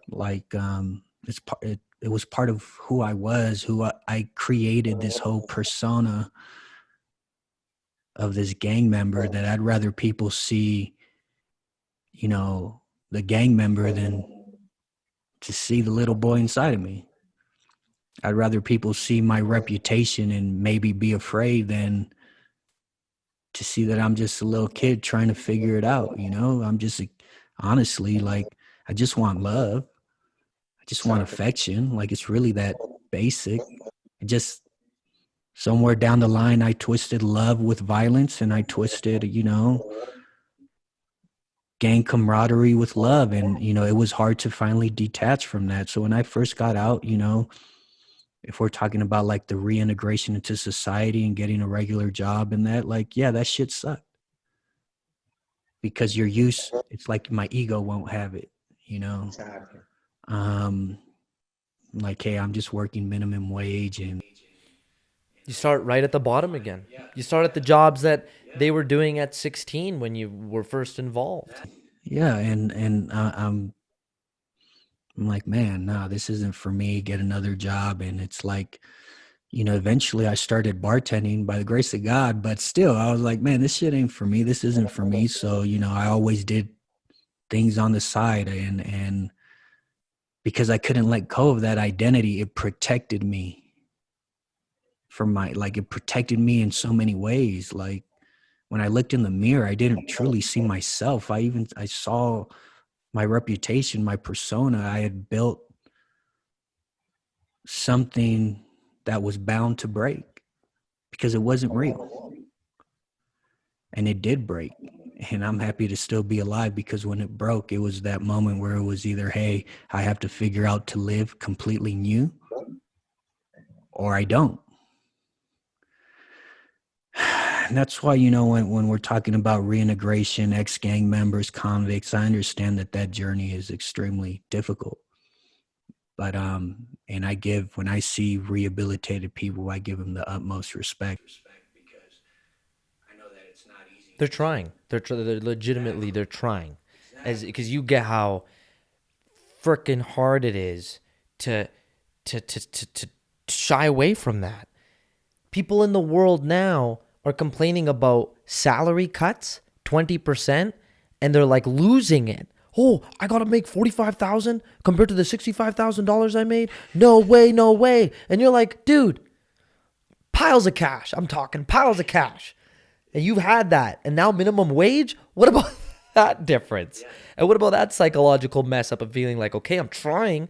Like, it was part of who I was, I created this whole persona of this gang member that I'd rather people see, the gang member than to see the little boy inside of me. I'd rather people see my reputation and maybe be afraid than to see that I'm just a little kid trying to figure it out. I'm just, honestly, like, I just want love. I just want affection. Like, it's really that basic. It just, somewhere down the line, I twisted love with violence, and I twisted, gang camaraderie with love. And, it was hard to finally detach from that. So when I first got out, if we're talking about like the reintegration into society and getting a regular job and that, like, yeah, that shit sucked. Because it's like my ego won't have it, Exactly. like, hey, I'm just working minimum wage, and You start right at the bottom again. You start at the jobs that they were doing at 16 when you were first involved. yeah, and I'm like, man, nah, this isn't for me. Get another job. And it's like, eventually I started bartending by the grace of God, but still I was like, man, this shit ain't for me. This isn't for me. So, I always did things on the side, and because I couldn't let go of that identity. It protected me it protected me in so many ways. Like when I looked in the mirror, I didn't truly see myself. I saw my reputation, my persona. I had built something that was bound to break because it wasn't real. And it did break. And I'm happy to still be alive, because when it broke, it was that moment where it was either, hey, I have to figure out to live completely new, or I don't. And that's why, when we're talking about reintegration, ex-gang members, convicts, I understand that journey is extremely difficult. But and when I see rehabilitated people, I give them the utmost respect, because I know that it's not easy. They're trying. They're legitimately, they're trying, because you get how freaking hard it is to shy away from that. People in the world now are complaining about salary cuts, 20%, and they're like losing it. Oh, I gotta make $45,000 compared to the $65,000 I made? No way, no way. And you're like, dude, piles of cash. I'm talking piles of cash. And you've had that. And now minimum wage? What about that difference? Yeah. And what about that psychological mess up of feeling like, okay, I'm trying.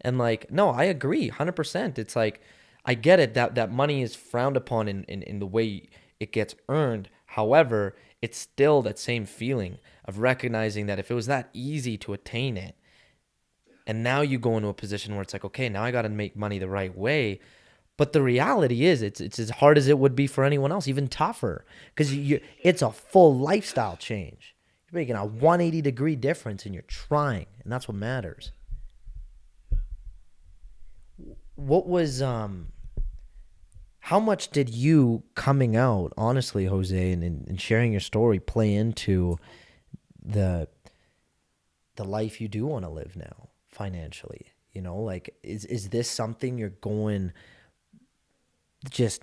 And like, no, I agree 100%. It's like, I get it that money is frowned upon in the way it gets earned. However, it's still that same feeling of recognizing that if it was that easy to attain it, and now you go into a position where it's like, okay, now I got to make money the right way. But the reality is it's as hard as it would be for anyone else, even tougher, because it's a full lifestyle change. You're making a 180-degree difference, and you're trying, and that's what matters. What was how much did you coming out, honestly, Jose, and sharing your story play into the life you do want to live now financially? Like, is this something you're going just,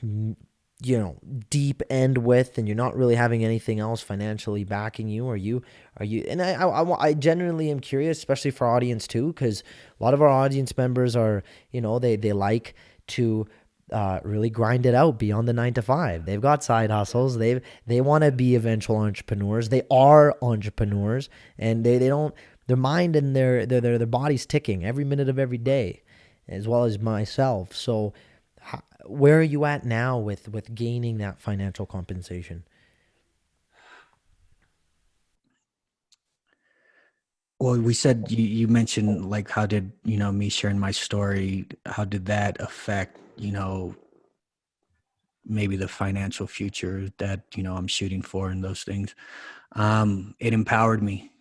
deep end with, and you're not really having anything else financially backing you? Are you, and I genuinely am curious, especially for our audience too, because a lot of our audience members are, they like to really grind it out beyond the 9 to 5. They've got side hustles. They want to be eventual entrepreneurs. They are entrepreneurs, and they don't, their mind and their body's ticking every minute of every day, as well as myself. So where are you at now with gaining that financial compensation? Well, we said, you mentioned like, how did, me sharing my story, how did that affect, maybe the financial future that, I'm shooting for, and those things. It empowered me.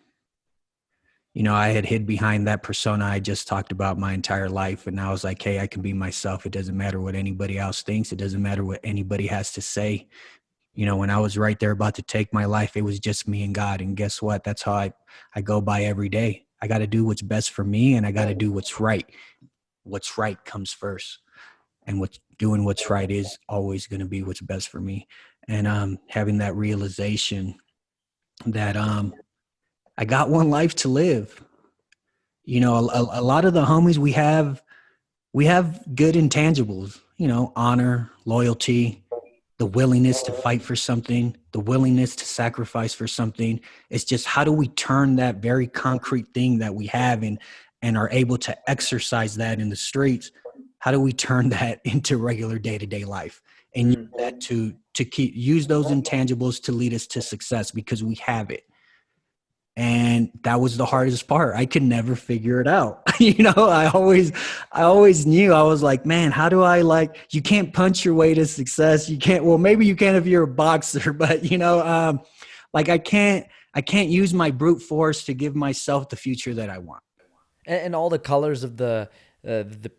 I had hid behind that persona I just talked about my entire life. And I was like, hey, I can be myself. It doesn't matter what anybody else thinks. It doesn't matter what anybody has to say. When I was right there about to take my life, it was just me and God. And guess what? That's how I go by every day. I got to do what's best for me, and I got to do what's right. What's right comes first. And doing what's right is always going to be what's best for me. And having that realization that I got one life to live. A lot of the homies we have good intangibles, honor, loyalty, the willingness to fight for something, the willingness to sacrifice for something. It's just, how do we turn that very concrete thing that we have and are able to exercise that in the streets? How do we turn that into regular day-to-day life and use that to use those intangibles to lead us to success, because we have it? And that was the hardest part. I could never figure it out. I always knew, I was like, man, how do I, you can't punch your way to success. You can't, well, maybe you can if you're a boxer, but I can't use my brute force to give myself the future that I want. And all the colors of the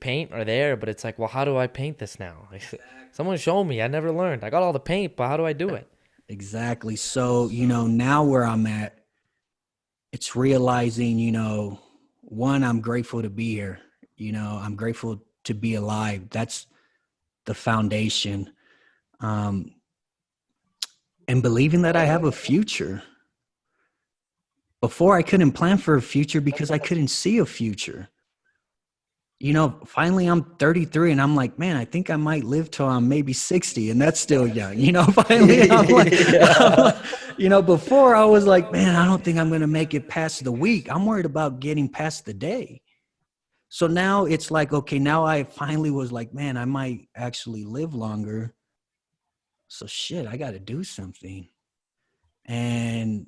paint are there, but it's like, well, how do I paint this now? Someone show me. I never learned. I got all the paint, but how do I do it? Exactly. So, now where I'm at, it's realizing, one, I'm grateful to be here. I'm grateful to be alive. That's the foundation. And believing that I have a future. Before I couldn't plan for a future because I couldn't see a future. You know, finally I'm 33 and I'm like, man, I think I might live till I'm maybe 60, and that's still young. You know, finally Yeah. you know, before I was like, man, I don't think I'm going to make it past the week. I'm worried about getting past the day. So now it's like, okay, now I finally was like, man, I might actually live longer. So shit, I got to do something. And,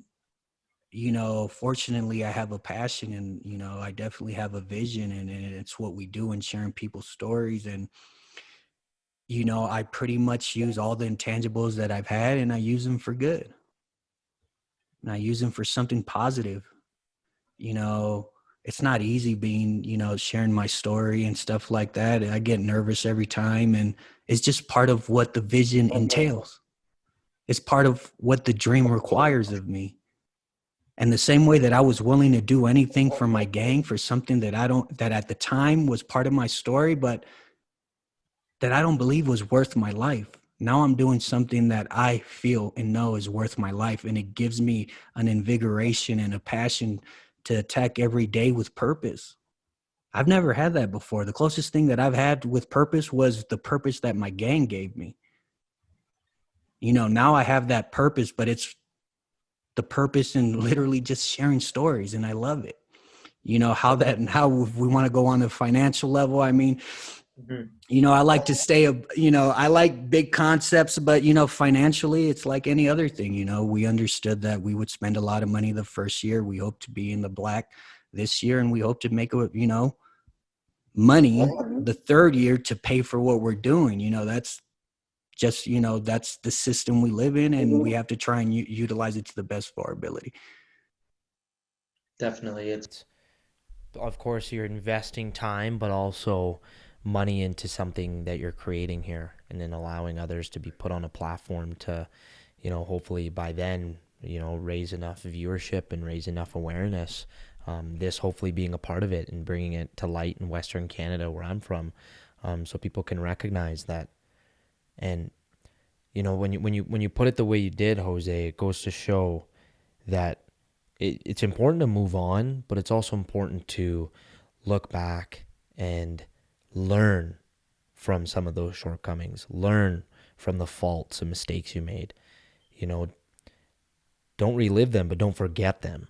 you know, fortunately, I have a passion, and, you know, I definitely have a vision, and it's what we do in sharing people's stories. And, you know, I pretty much use all the intangibles that I've had, and I use them for good. And I use them for something positive. You know, it's not easy being, you know, sharing my story and stuff like that. I get nervous every time, and it's just part of what the vision entails. It's part of what the dream requires of me. And the same way that I was willing to do anything for my gang, for something that that at the time was part of my story, but that I don't believe was worth my life. Now I'm doing something that I feel and know is worth my life. And it gives me an invigoration and a passion to attack every day with purpose. I've never had that before. The closest thing that I've had with purpose was the purpose that my gang gave me. You know, now I have that purpose, but it's the purpose in literally just sharing stories, and I love it. You know, how we want to go on the financial level. I mean, you know, I like to you know, I like big concepts, but, you know, financially, it's like any other thing. You know, we understood that we would spend a lot of money the first year. We hope to be in the black this year, and we hope to make, you know, money the third year to pay for what we're doing. You know, that's just, you know, that's the system we live in, and we have to try and utilize it to the best of our ability. Definitely. It's Of course, you're investing time, but also money into something that you're creating here, and then allowing others to be put on a platform to, hopefully by then, raise enough viewership and raise enough awareness. This hopefully being a part of it and bringing it to light in Western Canada, where I'm from, so people can recognize that. And when you put it the way you did, Jose, it goes to show that it's important to move on, but it's also important to look back and learn from some of those shortcomings, learn from the faults and mistakes you made. Don't relive them, but don't forget them.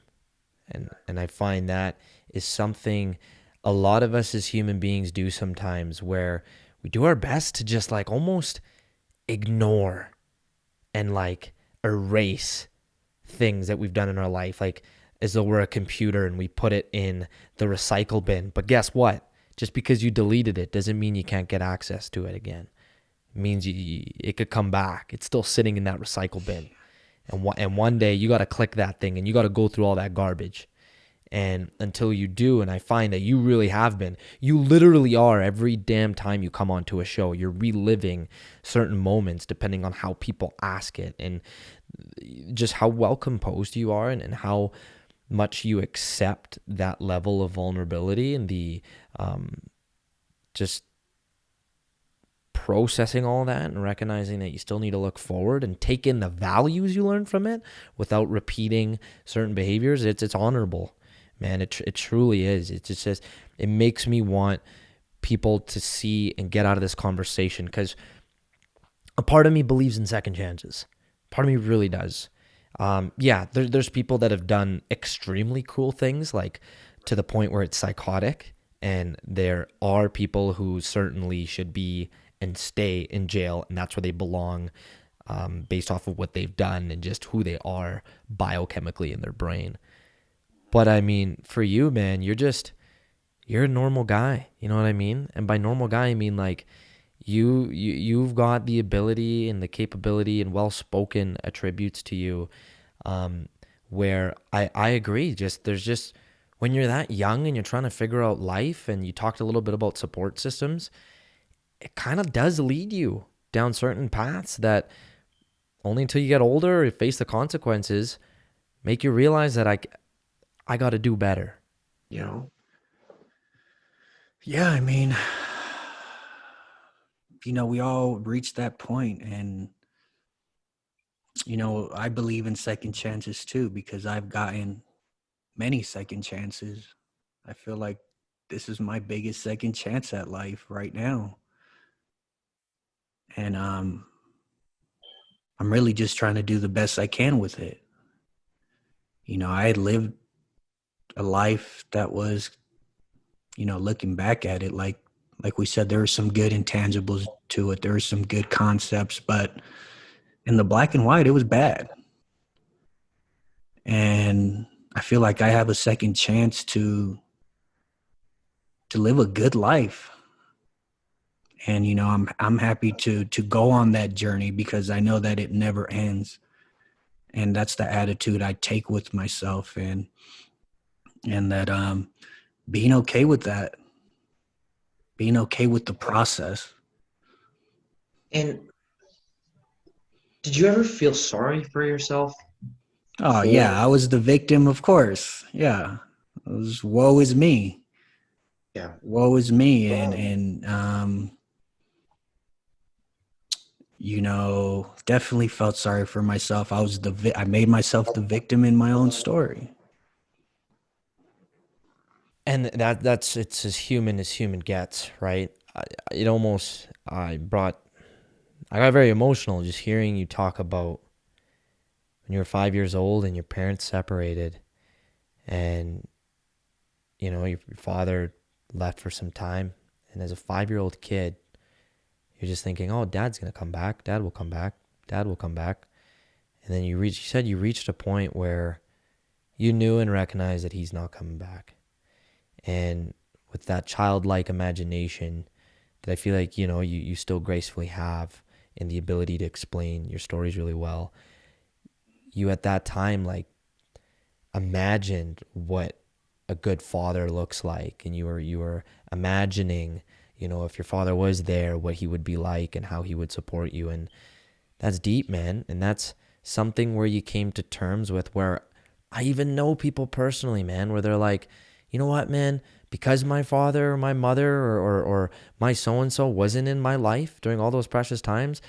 And I find that is something a lot of us as human beings do sometimes, where we do our best to just like almost ignore and like erase things that we've done in our life, like as though we're a computer and we put it in the recycle bin. But guess what? Just because you deleted it doesn't mean you can't get access to it again. It means it could come back. It's still sitting in that recycle bin. And one day you got to click that thing and you got to go through all that garbage. And until you do, and I find that you really have been, you literally are, every damn time you come onto a show, you're reliving certain moments depending on how people ask it, and just how well composed you are, and how much you accept that level of vulnerability, and the just processing all that and recognizing that you still need to look forward and take in the values you learn from it without repeating certain behaviors. It's honorable. Man, it truly is. It just says, it makes me want people to see and get out of this conversation, because a part of me believes in second chances. Part of me really does. There's people that have done extremely cruel things, like to the point where it's psychotic, and there are people who certainly should be and stay in jail, and that's where they belong, based off of what they've done and just who they are biochemically in their brain. But I mean, for you, man, you're a normal guy. You know what I mean? And by normal guy, I mean like you've got the ability and the capability and well-spoken attributes to you, where I agree. There's just, when you're that young and you're trying to figure out life, and you talked a little bit about support systems, it kind of does lead you down certain paths that only until you get older or face the consequences make you realize that I got to do better. Yeah, I mean, you know, we all reach that point, and, you know, I believe in second chances too, because I've gotten many second chances. I feel like this is my biggest second chance at life right now. And I'm really just trying to do the best I can with it. You know, I had lived a life that was, you know, looking back at it, like we said, there were some good intangibles to it. There were some good concepts, but in the black and white, it was bad. And I feel like I have a second chance to live a good life. And you know, I'm happy to go on that journey because I know that it never ends. And that's the attitude I take with myself, and that being okay with that, being okay with the process. And did you ever feel sorry for yourself? Oh yeah, I was the victim, of course. Yeah. It was woe is me. Yeah. Woe is me. And you know, definitely felt sorry for myself. I made myself the victim in my own story. And that's it's as human gets, right? It almost I got very emotional just hearing you talk about when you were 5 years old and your parents separated, and you know your father left for some time, and as a 5-year-old kid, you're just thinking, "Oh, Dad's gonna come back. Dad will come back. Dad will come back." And then you said you reached a point where you knew and recognized that he's not coming back. And with that childlike imagination that I feel like, you know, you still gracefully have in the ability to explain your stories really well, you at that time like imagined what a good father looks like, and you were imagining, you know, if your father was there, what he would be like and how he would support you. And that's deep, man. And that's something where you came to terms with, where I even know people personally, man, where they're like, you know what, man, because my father or my mother or my so-and-so wasn't in my life during all those precious times,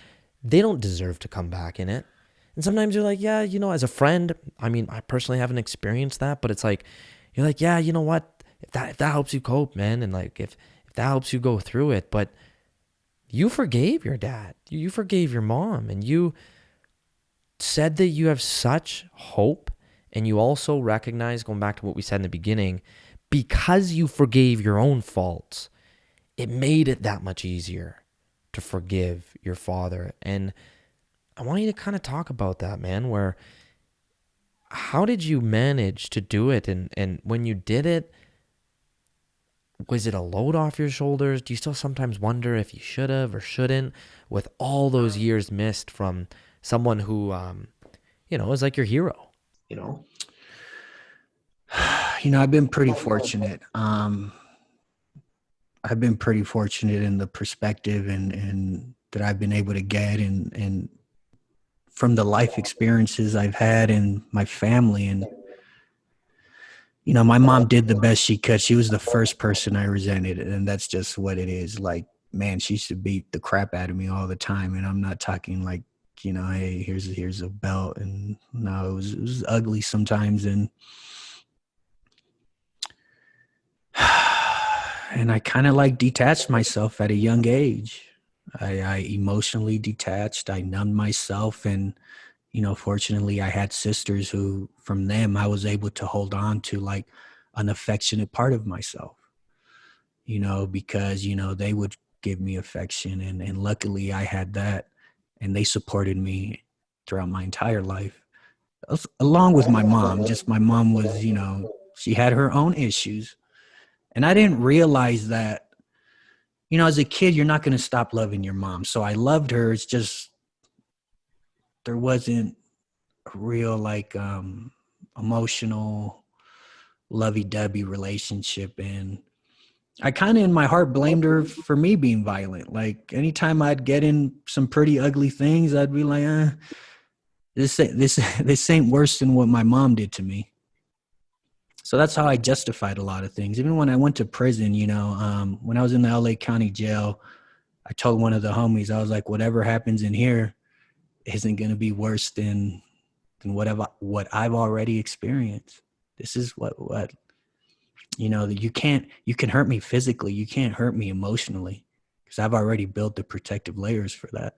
they don't deserve to come back in it. And sometimes you're like, yeah, you know, as a friend, I mean, I personally haven't experienced that, but it's like, you're like, yeah, you know what, if that helps you cope, man, and like if that helps you go through it, but you forgave your dad, you forgave your mom, and you said that you have such hope, and you also recognize, going back to what we said in the beginning, because you forgave your own faults, it made it that much easier to forgive your father. And I want you to kind of talk about that, man, where how did you manage to do it? And when you did it, was it a load off your shoulders? Do you still sometimes wonder if you should have or shouldn't, with all those years missed from someone who, you know, is like your hero? You know? You know, I've been pretty fortunate. I've been pretty fortunate in the perspective and that I've been able to get and from the life experiences I've had in my family. And, you know, my mom did the best she could. She was the first person I resented, and that's just what it is. Like, man, she used to beat the crap out of me all the time. And I'm not talking like, you know, hey, here's a belt. And no, it was ugly sometimes. And and I kind of like detached myself at a young age. I emotionally detached. I numbed myself. And, you know, fortunately, I had sisters who, from them, I was able to hold on to like an affectionate part of myself, you know, because, you know, they would give me affection. And luckily, I had that. And they supported me throughout my entire life, along with my mom. Just my mom was, you know, she had her own issues. And I didn't realize that, you know, as a kid, you're not going to stop loving your mom. So I loved her. It's just there wasn't a real like emotional lovey-dovey relationship. And I kind of in my heart blamed her for me being violent. Like anytime I'd get in some pretty ugly things, I'd be like, this ain't worse than what my mom did to me. So that's how I justified a lot of things. Even when I went to prison, you know, when I was in the LA County jail, I told one of the homies, I was like, whatever happens in here isn't going to be worse than what I've already experienced. This is what you can hurt me physically, you can't hurt me emotionally, because I've already built the protective layers for that.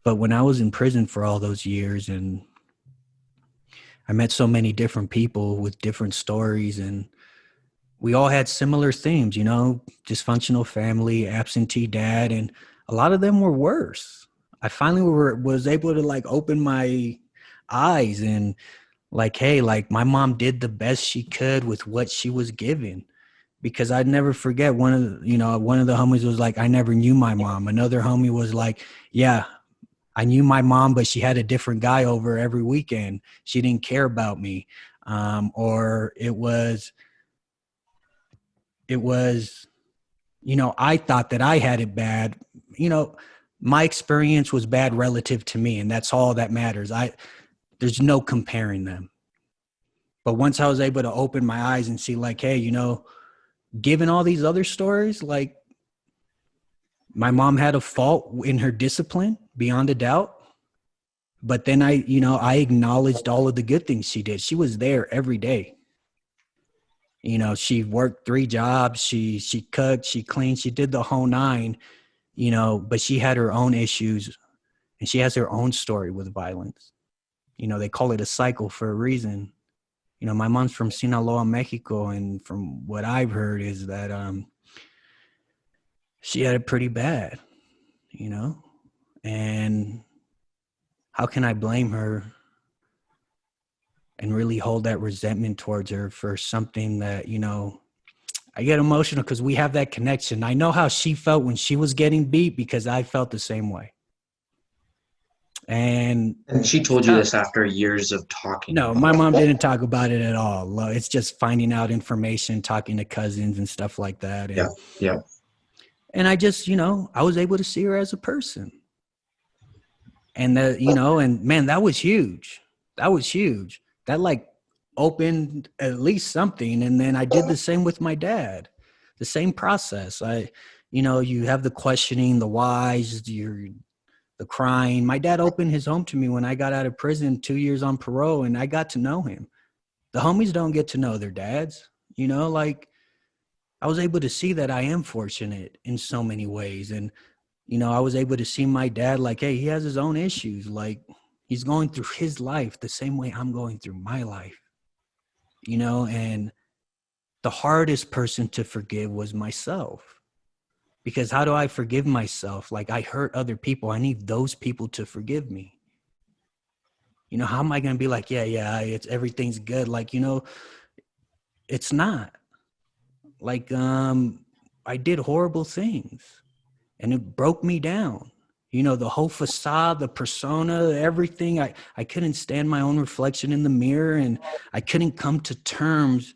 But when I was in prison for all those years, and I met so many different people with different stories, and we all had similar themes, dysfunctional family, absentee dad, and a lot of them were worse. I finally was able to like open my eyes and like, hey, like my mom did the best she could with what she was given. Because I'd never forget one of the homies was like, I never knew my mom. Another homie was like, yeah, I knew my mom, but she had a different guy over every weekend. She didn't care about me. Or it was, I thought that I had it bad. My experience was bad relative to me, and that's all that matters. There's no comparing them. But once I was able to open my eyes and see like, hey, given all these other stories, like my mom had a fault in her discipline beyond a doubt. But then I acknowledged all of the good things she did. She was there every day. She worked 3 jobs. She cooked, she cleaned, she did the whole nine, but she had her own issues, and she has her own story with violence. They call it a cycle for a reason. My mom's from Sinaloa, Mexico, and from what I've heard is that she had it pretty bad, and how can I blame her and really hold that resentment towards her for something that, I get emotional because we have that connection. I know how she felt when she was getting beat because I felt the same way. And she it's told you tough. this after years of talking No, about my it. mom didn't talk about it at all. It's just finding out information, talking to cousins and stuff like that. Yeah, yeah. And I just, I was able to see her as a person. And and man, that was huge. That was huge. That like opened at least something. And then I did the same with my dad. The same process. You have the questioning, the whys, the crying. My dad opened his home to me when I got out of prison, 2 years on parole, and I got to know him. The homies don't get to know their dads. Like I was able to see that I am fortunate in so many ways. And I was able to see my dad like, hey, he has his own issues. Like he's going through his life the same way I'm going through my life, and the hardest person to forgive was myself. Because how do I forgive myself? Like I hurt other people. I need those people to forgive me. How am I going to be like, yeah, it's everything's good. Like, it's not. Like, I did horrible things and it broke me down. The whole facade, the persona, everything. I couldn't stand my own reflection in the mirror, and I couldn't come to terms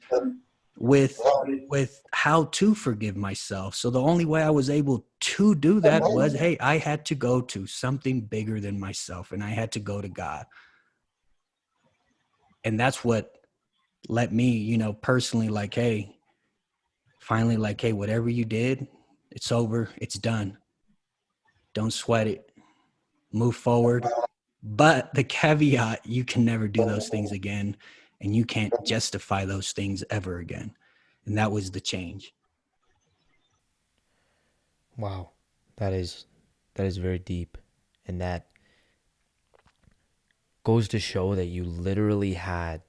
with how to forgive myself. So the only way I was able to do that was, hey, I had to go to something bigger than myself, and I had to go to God. And that's what let me, personally, like, hey, finally, like, hey, whatever you did, it's over, it's done. Don't sweat it. Move forward. But the caveat, you can never do those things again, and you can't justify those things ever again. And that was the change. Wow. That is very deep. And that goes to show that you literally had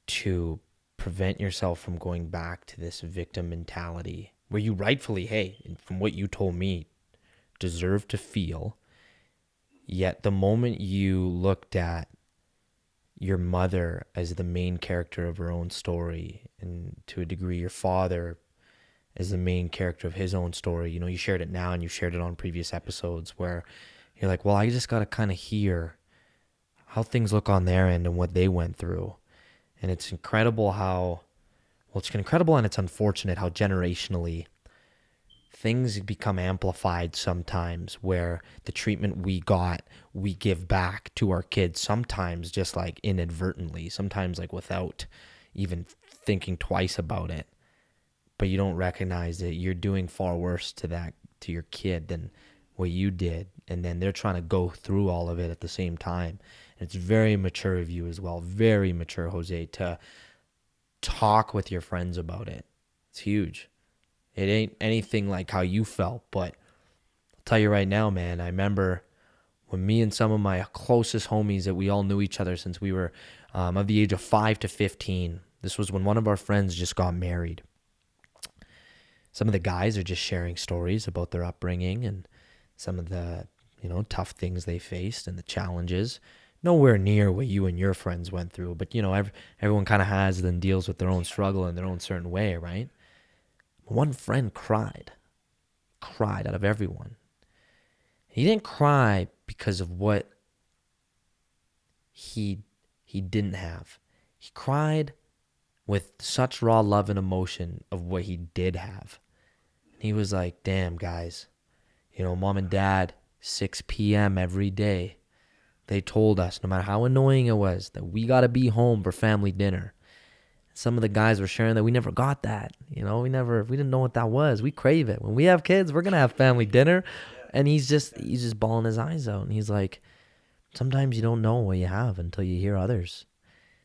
to prevent yourself from going back to this victim mentality where you rightfully, hey, from what you told me, deserve to feel. Yet the moment you looked at your mother as the main character of her own story, and to a degree your father as the main character of his own story, you shared it now and you shared it on previous episodes where you're like, well, I just got to kind of hear how things look on their end and what they went through. And it's incredible it's incredible and it's unfortunate how generationally things become amplified sometimes, where the treatment we got, we give back to our kids, sometimes just like inadvertently, sometimes like without even thinking twice about it. But you don't recognize that you're doing far worse to your kid than what you did. and then they're trying to go through all of it at the same time. And it's very mature of you as well, very mature, Jose, to talk with your friends about it. It's huge. It ain't anything like how you felt, but I'll tell you right now, man, I remember when me and some of my closest homies that we all knew each other since we were of the age of 5 to 15. This was when one of our friends just got married. Some of the guys are just sharing stories about their upbringing and some of the, tough things they faced and the challenges. Nowhere near what you and your friends went through, but everyone kind of has and deals with their own struggle in their own certain way, right? One friend cried out of everyone. He didn't cry because of what he didn't have. He cried with such raw love and emotion of what he did have. He was like, damn, guys, mom and dad, 6 p.m. every day, they told us, no matter how annoying it was, that we got to be home for family dinner. Some of the guys were sharing that we never got that. We didn't know what that was. We crave it. When we have kids, we're going to have family dinner. And he's just bawling his eyes out. And he's like, sometimes you don't know what you have until you hear others'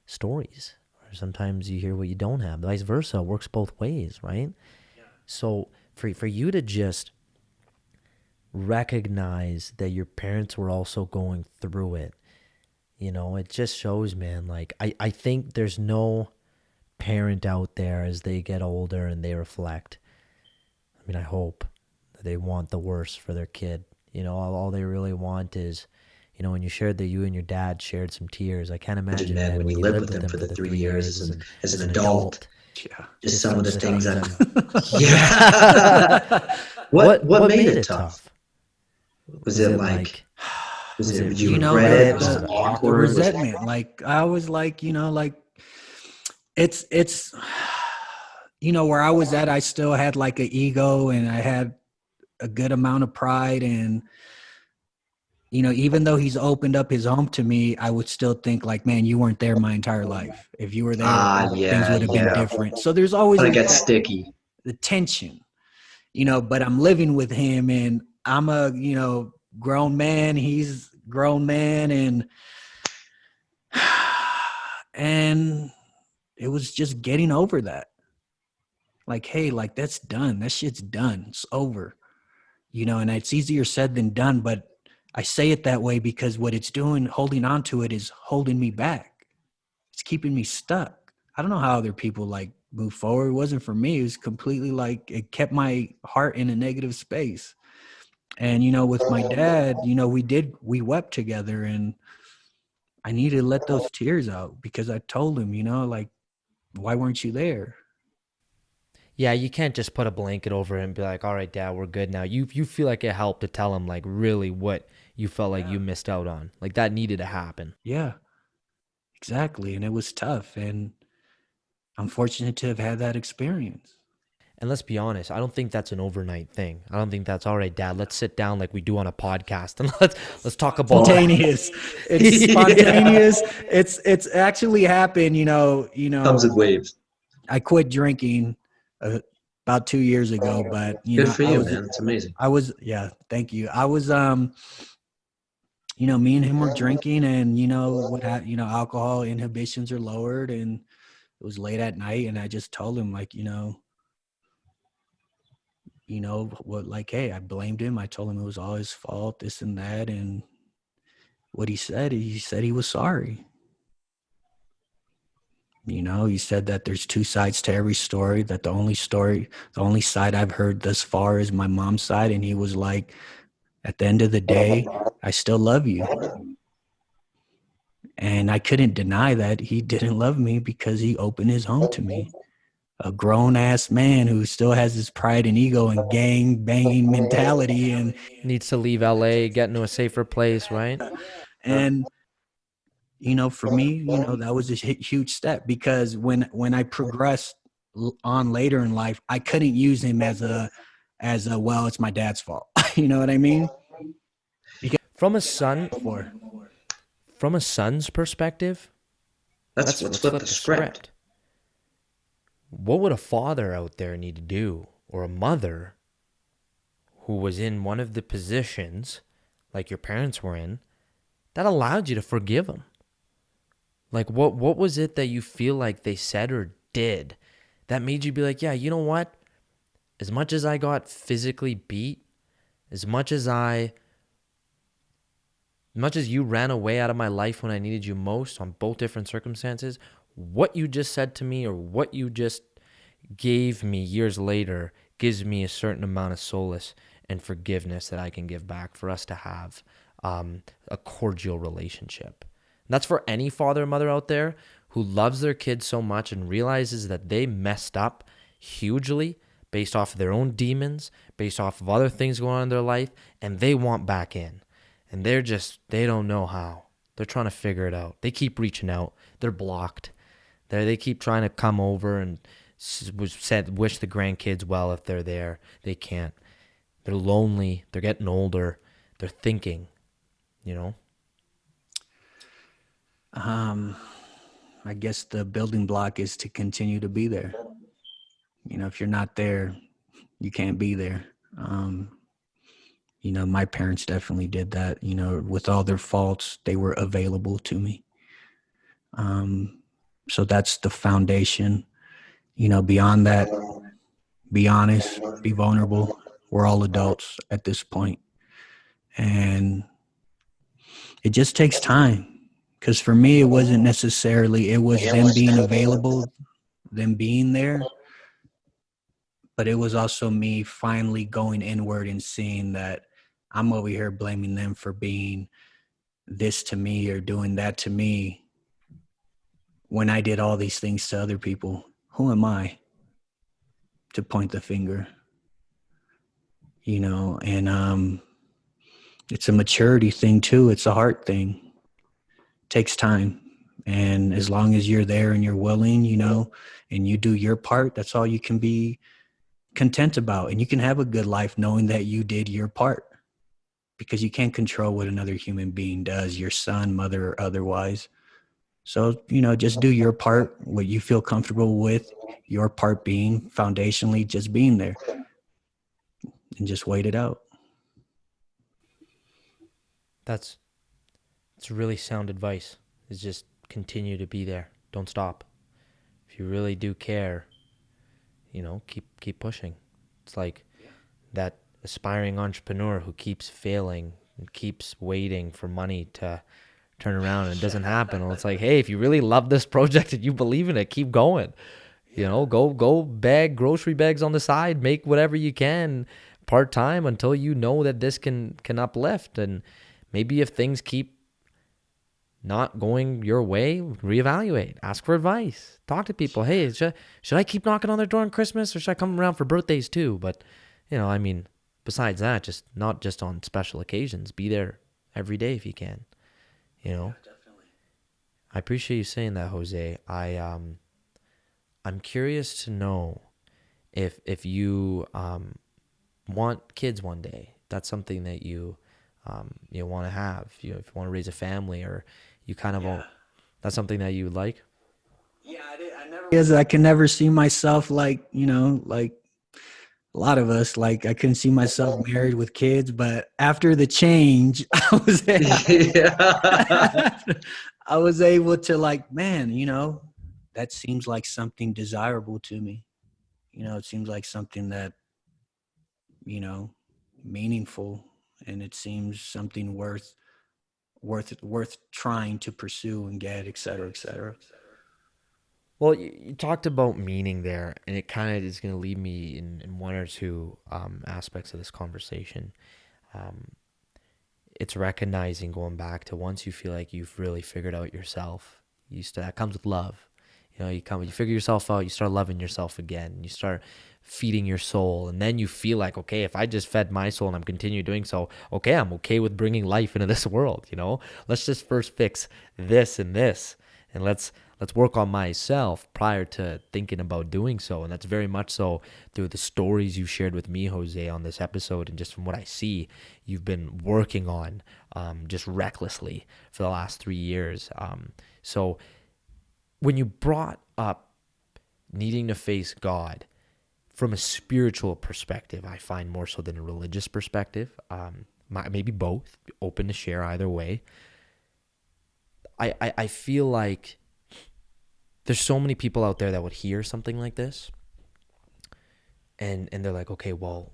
stories. Or sometimes you hear what you don't have. Vice versa. It works both ways, right? Yeah. So for you to just recognize that your parents were also going through it, it just shows, man, like I think there's no parent out there as they get older and they reflect. I mean, I hope that they want the worst for their kid. All they really want is, when you shared that you and your dad shared some tears, I can't imagine, man, when you lived with them for the 3 years as an adult. Yeah. Just some of the things yeah. What made it tough? Was it like, was it you regret it? Was it awkward? Resentment. Like, I was like, it's where I was at, I still had like an ego and I had a good amount of pride. And, even though he's opened up his home to me, I would still think like, man, you weren't there my entire life. If you were there, things would have been different. So there's always like that sticky, the tension, but I'm living with him and I'm a, grown man. He's grown man. And it was just getting over that. Like, hey, like that's done. That shit's done. It's over. And it's easier said than done, but I say it that way because what it's doing, holding on to it, is holding me back. It's keeping me stuck. I don't know how other people like move forward. It wasn't for me. It was completely like it kept my heart in a negative space. And, with my dad, we wept together and I needed to let those tears out because I told him, like, why weren't you there? Yeah, you can't just put a blanket over it and be like, all right, Dad, we're good now. You feel like it helped to tell him like really what you felt like you missed out on. Like that needed to happen. Yeah, exactly. And it was tough. And I'm fortunate to have had that experience. And let's be honest, I don't think that's an overnight thing. I don't think that's all right, Dad. Let's sit down like we do on a podcast and let's talk about spontaneous. It's spontaneous. Yeah. It's actually happened. Comes with waves. I quit drinking about 2 years ago, but good for you, man. It's amazing. Thank you. I was me and him were drinking, and alcohol inhibitions are lowered, and it was late at night, and I just told him like, hey, I blamed him. I told him it was all his fault, this and that, and what he said he was sorry. He said that there's two sides to every story, that the only side I've heard thus far is my mom's side. And he was like, at the end of the day, I still love you. And I couldn't deny that he didn't love me because he opened his home to me. A grown-ass man who still has his pride and ego and gang-banging mentality and needs to leave LA, get into a safer place, right? And for me, that was a huge step because when I progressed on later in life, I couldn't use him as a well, it's my dad's fault. You know what I mean? Because from a son's perspective, let's flip the script. What would a father out there need to do, or a mother who was in one of the positions like your parents were in, that allowed you to forgive them? Like, what was it that you feel like they said or did that made you be like, yeah, you know what? As much as I got physically beat, as much as you ran away out of my life when I needed you most on both different circumstances, what you just said to me or what you just gave me years later gives me a certain amount of solace and forgiveness that I can give back for us to have a cordial relationship. And that's for any father or mother out there who loves their kids so much and realizes that they messed up hugely based off of their own demons, based off of other things going on in their life, and they want back in. And they don't know how. They're trying to figure it out. They keep reaching out. They're blocked. They keep trying to come over and wish the grandkids well if they're there. They can't. They're lonely. They're getting older. They're thinking, you know? I guess the building block is to continue to be there. You know, if you're not there, you can't be there. You know, my parents definitely did that. You know, with all their faults, they were available to me. So that's the foundation. You know, beyond that, be honest, be vulnerable. We're all adults at this point. And it just takes time. Because for me, it wasn't necessarily, it was them being available, them being there. But it was also me finally going inward and seeing that I'm over here blaming them for being this to me or doing that to me when I did all these things to other people. Who am I to point the finger? You know, and it's a maturity thing too. It's a heart thing. It takes time. And as long as you're there and you're willing, you know, and you do your part, that's all you can be content about. And you can have a good life knowing that you did your part, because you can't control what another human being does, your son, mother, or otherwise. So, you know, just do your part, what you feel comfortable with, your part being foundationally just being there, and just wait it out. That's really sound advice, is just continue to be there. Don't stop. If you really do care, you know, keep pushing. It's like that aspiring entrepreneur who keeps failing and keeps waiting for money to turn around and it doesn't happen. Well, it's like, hey, if you really love this project and you believe in it, keep going. You know, go bag grocery bags on the side, make whatever you can part-time until you know that this can uplift. And maybe if things keep not going your way, reevaluate, ask for advice, talk to people. Hey, should I keep knocking on their door on Christmas, or should I come around for birthdays too? But, you know, I mean, besides that, just not just on special occasions, be there every day if you can, you know? Yeah, definitely. I appreciate you saying that, Jose. I'm curious to know if you want kids one day. That's something that you want to have. If you want to raise a family, or you kind of won't. That's something that you would like. Yeah, because I can never see myself like, you know, like a lot of us, like I couldn't see myself married with kids, but after the change, I was able to, like, man, you know, that seems like something desirable to me. You know, it seems like something that, you know, meaningful, and it seems something worth trying to pursue and get, et cetera, et cetera. Well, you talked about meaning there, and it kind of is going to lead me in one or two aspects of this conversation. It's recognizing, going back to, once you feel like you've really figured out yourself, that comes with love. You know, you figure yourself out, you start loving yourself again, you start feeding your soul, and then you feel like, okay, if I just fed my soul and I'm continuing doing so, okay, I'm okay with bringing life into this world, you know? Let's just first fix this and this, and let's work on myself prior to thinking about doing so. And that's very much so through the stories you shared with me, Jose, on this episode, and just from what I see, you've been working on just recklessly for the last 3 years. So when you brought up needing to face God from a spiritual perspective, I find more so than a religious perspective, maybe both, open to share either way. I feel like there's so many people out there that would hear something like this and they're like, okay, well,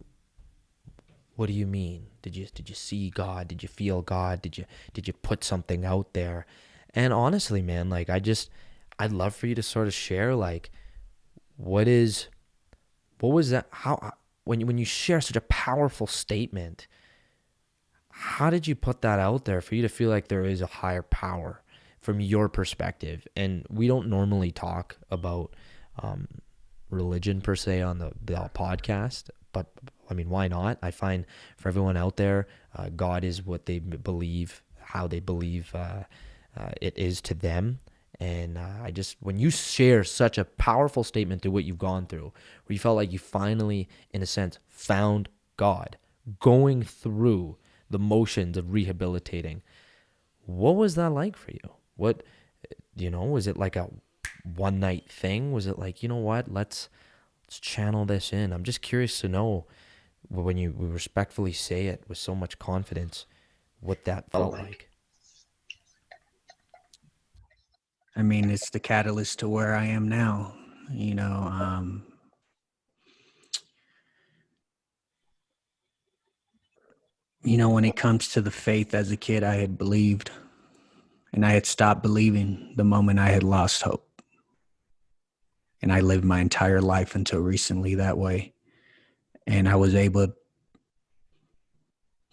what do you mean? Did you see God? Did you feel God? Did you put something out there? And honestly, man, like I'd love for you to sort of share, like, what was that? How, when you share such a powerful statement, how did you put that out there for you to feel like there is a higher power from your perspective? And we don't normally talk about religion per se on the podcast, but I mean, why not? I find for everyone out there, God is what they believe, how they believe it is to them. And when you share such a powerful statement to what you've gone through, where you felt like you finally, in a sense, found God, going through the motions of rehabilitating, what was that like for you? What, was it like a one night thing? Was it like, you know what, let's channel this in? I'm just curious to know, when you respectfully say it with so much confidence, what that felt like. I mean, it's the catalyst to where I am now. When it comes to the faith, as a kid, I had believed, and I had stopped believing the moment I had lost hope. And I lived my entire life until recently that way. And I was able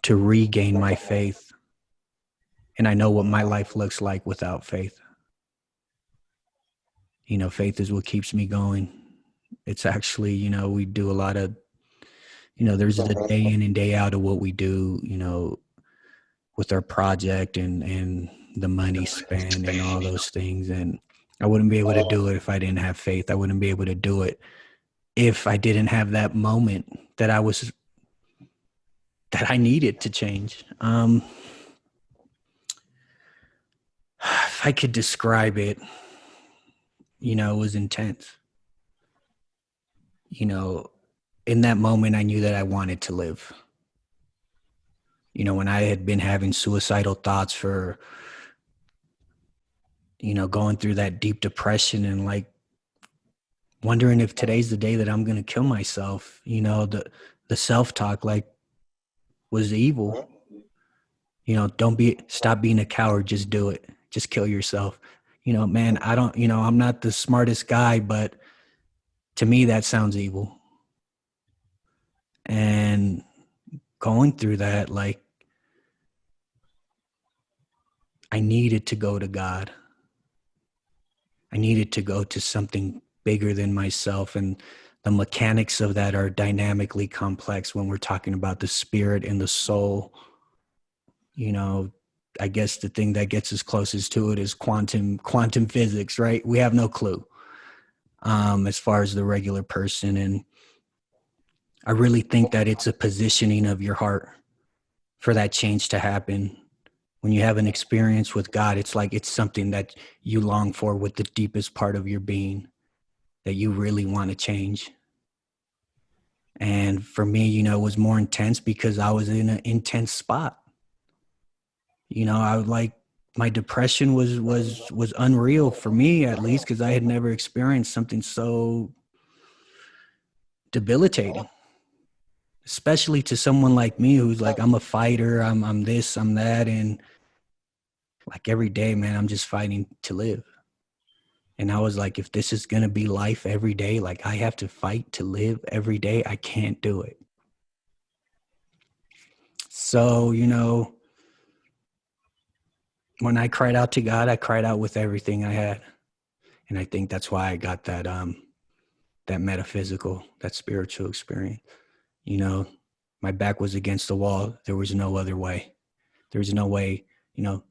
to regain my faith. And I know what my life looks like without faith. Faith is what keeps me going. It's actually, we do a lot of, there's a day in and day out of what we do, with our project and the money spent and all those things. And I wouldn't be able to do it if I didn't have faith. I wouldn't be able to do it if I didn't have that moment that I needed to change. If I could describe it, it was intense. In that moment, I knew that I wanted to live. When I had been having suicidal thoughts for, going through that deep depression and like wondering if today's the day that I'm going to kill myself, the self-talk like was evil. Stop being a coward, just do it. Just kill yourself. Man, I'm not the smartest guy, but to me that sounds evil. And going through that, like, I needed to go to God. I needed to go to something bigger than myself. And the mechanics of that are dynamically complex when we're talking about the spirit and the soul. I guess the thing that gets us closest to it is quantum physics, right? We have no clue as far as the regular person. And I really think that it's a positioning of your heart for that change to happen. When you have an experience with God, it's like it's something that you long for with the deepest part of your being, that you really want to change. And for me, it was more intense because I was in an intense spot. I would like, my depression was unreal for me, at least, because I had never experienced something so debilitating, especially to someone like me who's like, I'm a fighter, I'm this, I'm that. And like every day, man, I'm just fighting to live. And I was like, if this is going to be life every day, like I have to fight to live every day, I can't do it. So, when I cried out to God, I cried out with everything I had. And I think that's why I got that metaphysical, that spiritual experience. My back was against the wall. There was no other way. There was no way, no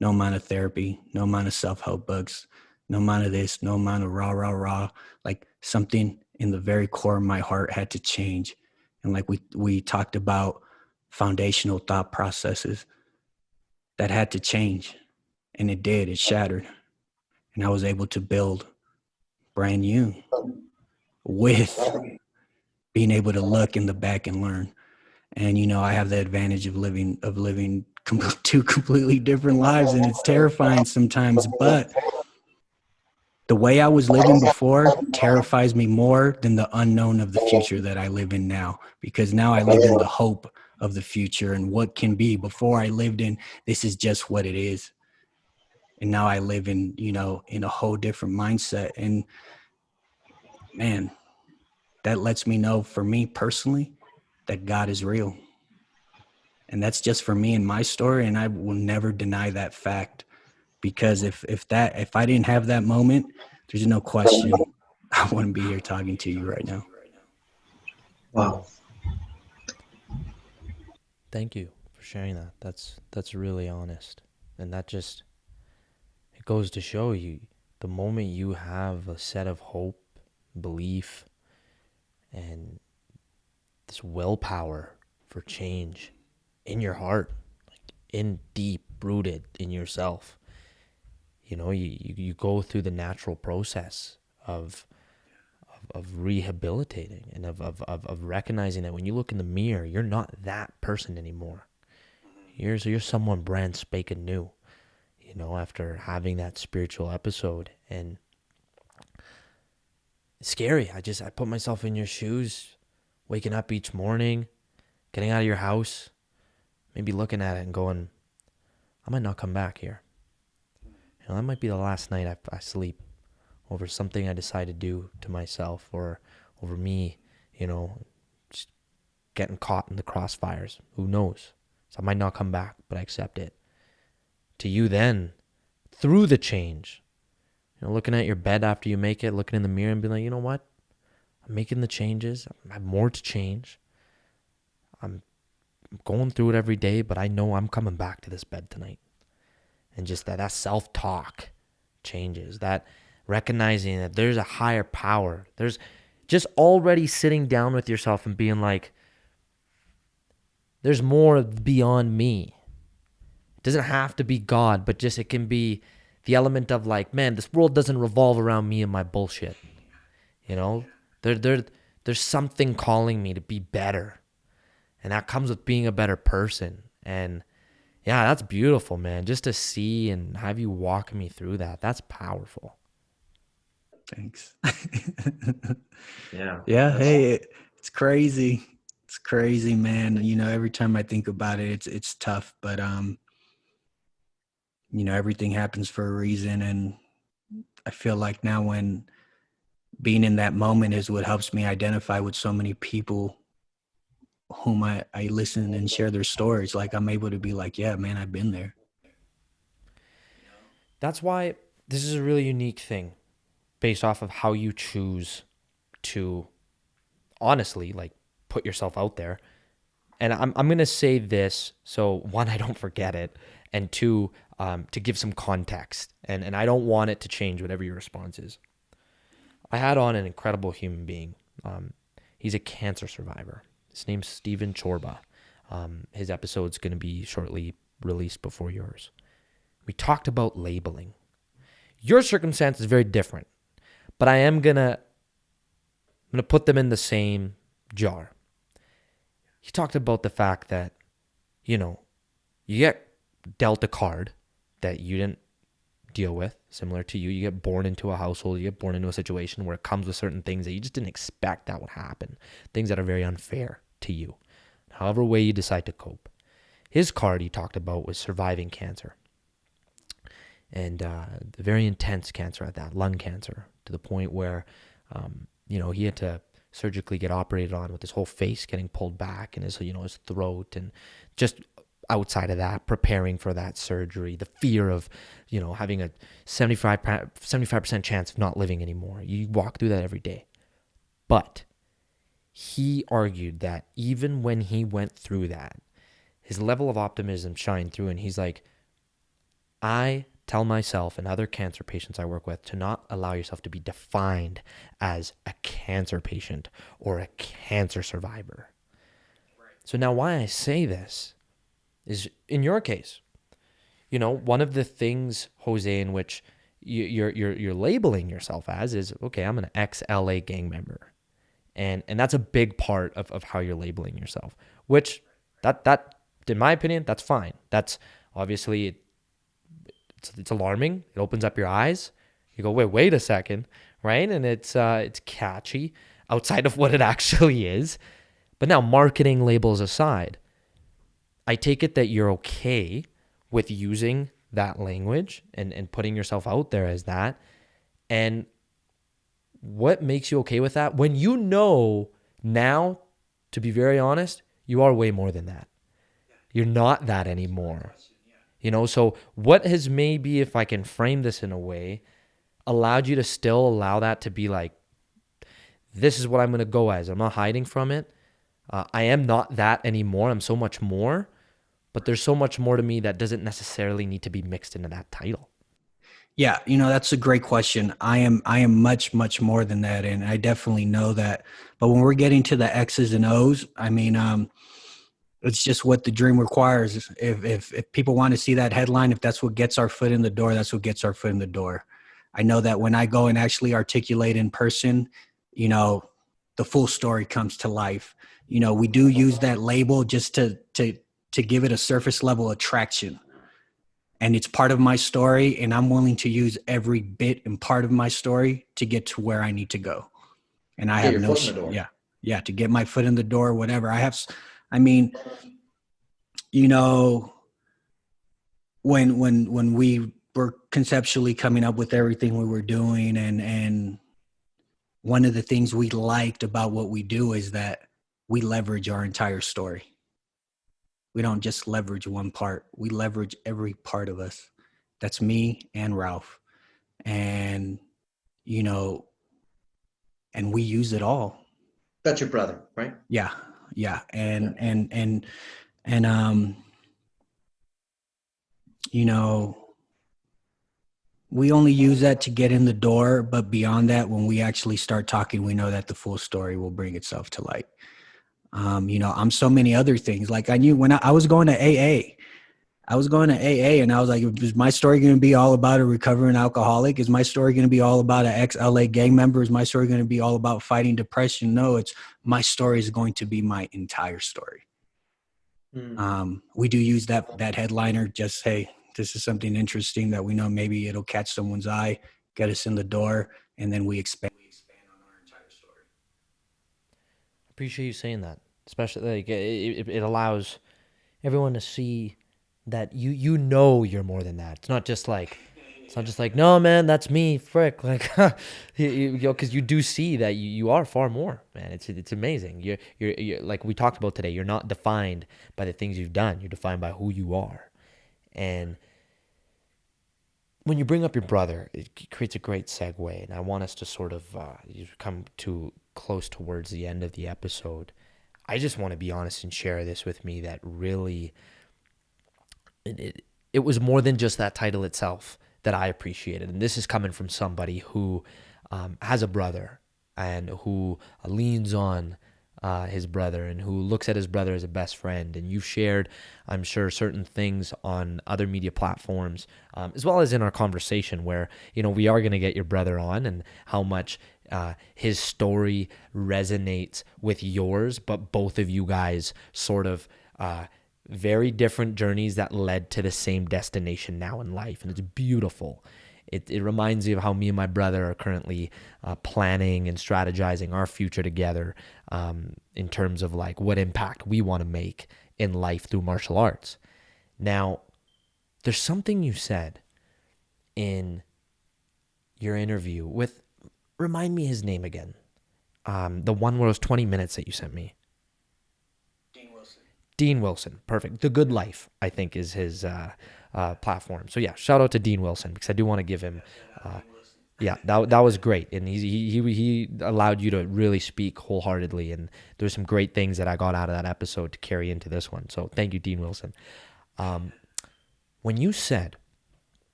amount of therapy, no amount of self-help books, no amount of this, no amount of rah. Like something in the very core of my heart had to change. And like we talked about foundational thought processes that had to change. And it did, it shattered. And I was able to build brand new with being able to look in the back and learn. And, I have the advantage of living two completely different lives, and it's terrifying sometimes. But the way I was living before terrifies me more than the unknown of the future that I live in now, because now I live in the hope of the future and what can be. Before, I lived in, this is just what it is. And now I live in, in a whole different mindset. And man, that lets me know, for me personally, that God is real. And that's just for me and my story. And I will never deny that fact, because if I didn't have that moment, there's no question I wouldn't be here talking to you right now. Wow. Thank you for sharing that. That's really honest. And that just, it goes to show you, the moment you have a set of hope, belief, and this willpower for change in your heart, like in deep rooted in yourself, you go through the natural process of rehabilitating and of recognizing that when you look in the mirror, you're not that person anymore. You're someone brand spanking new, after having that spiritual episode. And it's scary. I put myself in your shoes, waking up each morning, getting out of your house, maybe looking at it and going, I might not come back here. That might be the last night I sleep over something I decide to do to myself, or over me, just getting caught in the crossfires. Who knows? So I might not come back, but I accept it. To you then, through the change, looking at your bed after you make it, looking in the mirror and being like, you know what? I'm making the changes. I have more to change. I'm going through it every day, but I know I'm coming back to this bed tonight. And just that self-talk changes, that recognizing that there's a higher power. There's just already sitting down with yourself and being like, there's more beyond me. It doesn't have to be God, but just it can be the element of like, man, this world doesn't revolve around me and my bullshit. There's something calling me to be better. And that comes with being a better person. And yeah, that's beautiful, man. Just to see and have you walk me through that. That's powerful. Thanks. Yeah. Yeah. Hey, it's crazy. It's crazy, man. Every time I think about it, it's tough, but, everything happens for a reason. And I feel like now, when being in that moment is what helps me identify with so many people whom I listen and share their stories. Like, I'm able to be like, yeah, man, I've been there. That's why this is a really unique thing, based off of how you choose to honestly, like, put yourself out there. And I'm going to say this, so one, I don't forget it, and two, to give some context. And I don't want it to change whatever your response is. I had on an incredible human being. He's a cancer survivor. His name's Steven Chorba. His episode's going to be shortly released before yours. We talked about labeling. Your circumstance is very different, but I'm gonna put them in the same jar. He talked about the fact that, you get dealt a card that you didn't deal with, similar to you. You get born into a household, you get born into a situation where it comes with certain things that you just didn't expect that would happen, things that are very unfair to you, however way you decide to cope. His card he talked about was surviving cancer. And very intense cancer at that, lung cancer, to the point where, he had to surgically get operated on with his whole face getting pulled back and his throat, and just outside of that, preparing for that surgery, the fear of, having a 75% chance of not living anymore. You walk through that every day. But he argued that even when he went through that, his level of optimism shined through, and he's like, I tell myself and other cancer patients I work with to not allow yourself to be defined as a cancer patient or a cancer survivor. Right. So now why I say this is, in your case, one of the things, Jose, in which you're labeling yourself as is, okay, I'm an ex-LA gang member. And that's a big part of how you're labeling yourself, which that in my opinion, that's fine. That's obviously it's alarming. It opens up your eyes. You go, wait a second, right? And it's catchy outside of what it actually is. But now, marketing labels aside, I take it that you're okay with using that language and putting yourself out there as that. And what makes you okay with that? When you know now, to be very honest, you are way more than that. You're not that anymore. So what has maybe, if I can frame this in a way, allowed you to still allow that to be like, this is what I'm going to go as. I'm not hiding from it. I am not that anymore. I'm so much more, but there's so much more to me that doesn't necessarily need to be mixed into that title. Yeah, that's a great question. I am much, much more than that. And I definitely know that. But when we're getting to the X's and O's, I mean, it's just what the dream requires. If people want to see that headline, if that's what gets our foot in the door, that's what gets our foot in the door. I know that when I go and actually articulate in person, the full story comes to life. We do use that label just to give it a surface level attraction. And it's part of my story, and I'm willing to use every bit and part of my story to get to where I need to go. And I have no, to get my foot in the door, whatever. When we were conceptually coming up with everything we were doing, and one of the things we liked about what we do is that we leverage our entire story. We don't just leverage one part. We leverage every part of us. That's me and Ralph. And, and we use it all. That's your brother, right? Yeah. And we only use that to get in the door. But beyond that, when we actually start talking, we know that the full story will bring itself to light. I'm so many other things. Like I knew when I was going to AA, and I was like, is my story going to be all about a recovering alcoholic? Is my story going to be all about an ex-LA gang member? Is my story going to be all about fighting depression? No, my story is going to be my entire story. We do use that headliner, just, hey, this is something interesting that we know maybe it'll catch someone's eye, get us in the door, and then we expand on our entire story. Appreciate you saying that, especially like it allows everyone to see that you're more than that. It's not just like no man, that's me, frick, like because you do see that you are far more, man. It's amazing. You're like we talked about today. You're not defined by the things you've done. You're defined by who you are. And when you bring up your brother, it creates a great segue, and I want us to sort of come to close towards the end of the episode. I just want to be honest and share this with me that really it was more than just that title itself that I appreciated. And this is coming from somebody who has a brother and who leans on his brother and who looks at his brother as a best friend. And you've shared, I'm sure, certain things on other media platforms, as well as in our conversation where, we are going to get your brother on and how much his story resonates with yours, but both of you guys sort of very different journeys that led to the same destination now in life. And it's beautiful. It reminds me of how me and my brother are currently planning and strategizing our future together in terms of like what impact we want to make in life through martial arts. Now, there's something you said in your interview with, remind me his name again. The one where it was 20 minutes that you sent me. Dean Wilson. Perfect. The Good Life, I think, is his platform. So yeah, shout out to Dean Wilson because I do want to give him. That was great, and he allowed you to really speak wholeheartedly, and there's some great things that I got out of that episode to carry into this one. So thank you, Dean Wilson. When you said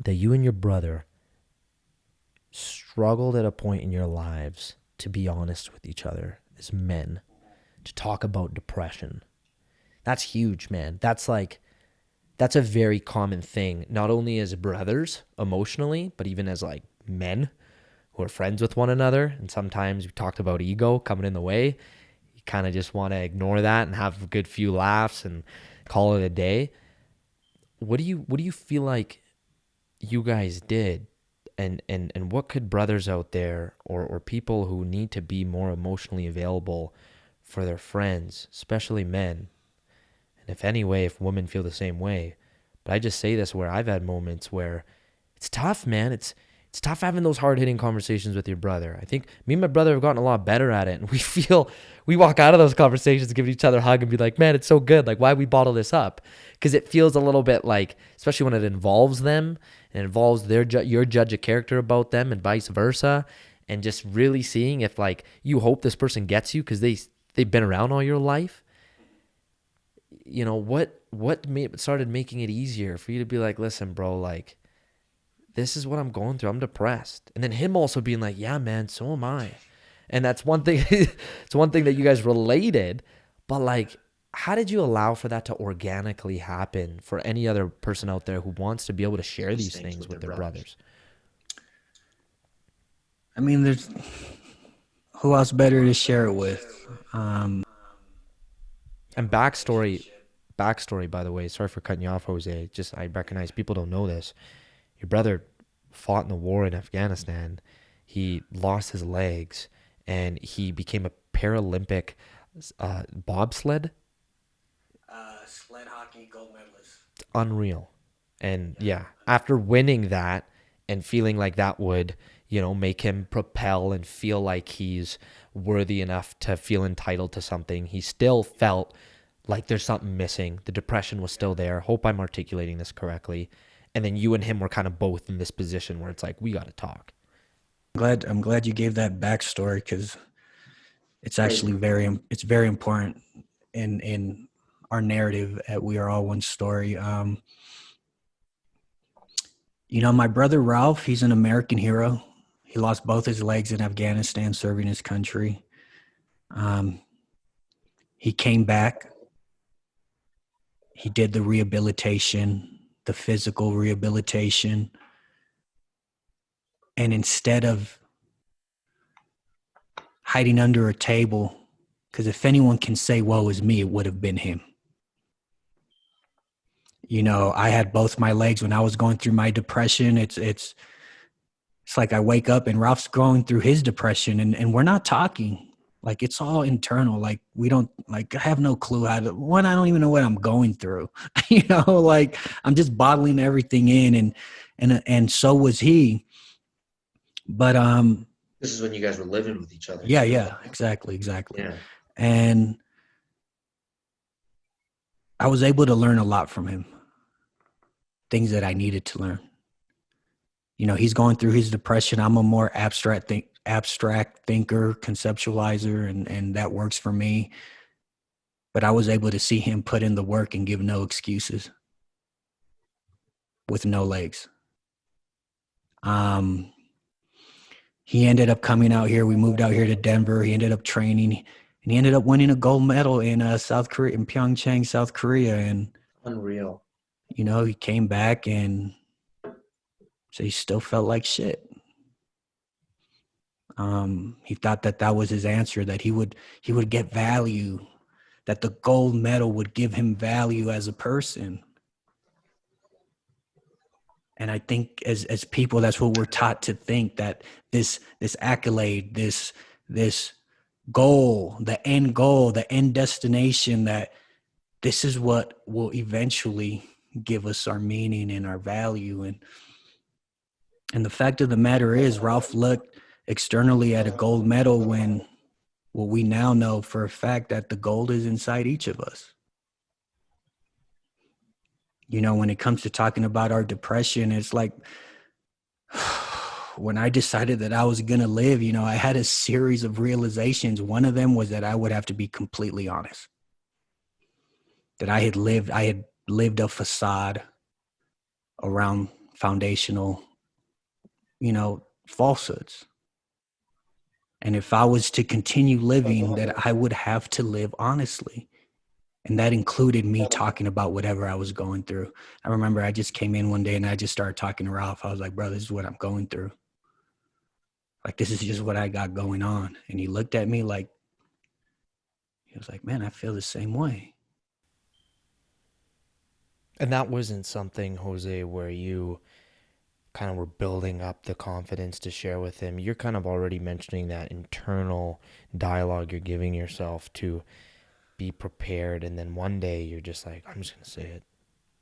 that you and your brother struggled at a point in your lives to be honest with each other as men, to talk about depression. That's huge, man. That's a very common thing, not only as brothers emotionally, but even as like men who are friends with one another. And sometimes we talked about ego coming in the way. You kind of just want to ignore that and have a good few laughs and call it a day. What do you feel like you guys did? And what could brothers out there or people who need to be more emotionally available for their friends, especially men, and if women feel the same way. But I just say this where I've had moments where it's tough, man. It's tough having those hard-hitting conversations with your brother. I think me and my brother have gotten a lot better at it, and we walk out of those conversations giving each other a hug and be like, man, it's so good. Like, why we bottle this up? Because it feels a little bit like, especially when it involves them and involves your judge of character about them and vice versa, and just really seeing if like you hope this person gets you because they've been around all your life. You know, what started making it easier for you to be like, listen, bro, like, this is what I'm going through. I'm depressed. And then him also being like, yeah, man, so am I. And that's one thing. It's one thing that you guys related, but like, how did you allow for that to organically happen for any other person out there who wants to be able to share these things with their brothers? I mean, there's who else better to share it with? And backstory, by the way, sorry for cutting you off, Jose. Just, I recognize people don't know this. Your brother fought in the war in Afghanistan. He lost his legs and he became a Paralympic bobsled. Sled hockey gold medalist. Unreal. And yeah, after winning that and feeling like that would, make him propel and feel like he's worthy enough to feel entitled to something, he still felt like there's something missing. The depression was still there. Hope I'm articulating this correctly. And then you and him were kind of both in this position where it's like, we got to talk. I'm glad you gave that backstory because it's actually very important in our narrative at We Are All One Story. My brother Ralph, he's an American hero. He lost both his legs in Afghanistan serving his country. He came back. He did the rehabilitation, the physical rehabilitation. And instead of hiding under a table, because if anyone can say, woe is me, it would have been him. I had both my legs when I was going through my depression. It's like I wake up and Ralph's going through his depression and we're not talking. Like, it's all internal. Like, I have no clue I don't even know what I'm going through. Like, I'm just bottling everything in and so was he. But this is when you guys were living with each other. Yeah, exactly. Yeah. And I was able to learn a lot from him. Things that I needed to learn. He's going through his depression. I'm a more abstract thinker, conceptualizer, and that works for me. But I was able to see him put in the work and give no excuses with no legs. He ended up coming out here. We moved out here to Denver. He ended up training, and he ended up winning a gold medal in South Korea, in Pyeongchang, South Korea. And unreal. He came back and so he still felt like shit. He thought that was his answer, that he would get value, that the gold medal would give him value as a person. And I think as people, that's what we're taught to think, that this accolade, this goal, the end destination, that this is what will eventually give us our meaning and our value. And the fact of the matter is, Ralph looked externally at a gold medal when what we now know for a fact that the gold is inside each of us. When it comes to talking about our depression, it's like when I decided that I was going to live, I had a series of realizations. One of them was that I would have to be completely honest. That I had lived a facade around foundational, falsehoods. And if I was to continue living, that I would have to live honestly. And that included me talking about whatever I was going through. I remember I just came in one day and I just started talking to Ralph. I was like, bro, this is what I'm going through. Like, this is just what I got going on. And he looked at me like, he was like, man, I feel the same way. And that wasn't something, Jose, where you kind of were building up the confidence to share with him. You're kind of already mentioning that internal dialogue you're giving yourself to be prepared. And then one day you're just like, I'm just going to say it.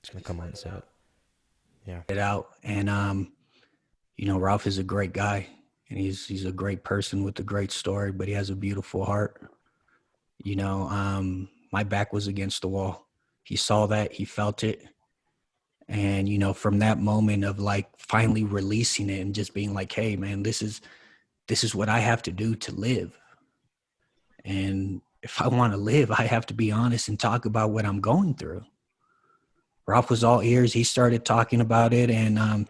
It's going to come out and say it. Yeah. It out. And, Ralph is a great guy, and he's a great person with a great story, but he has a beautiful heart. My back was against the wall. He saw that, he felt it. And, from that moment of like finally releasing it and just being like, hey man, this is what I have to do to live. And if I want to live, I have to be honest and talk about what I'm going through. Ralph was all ears. He started talking about it. And,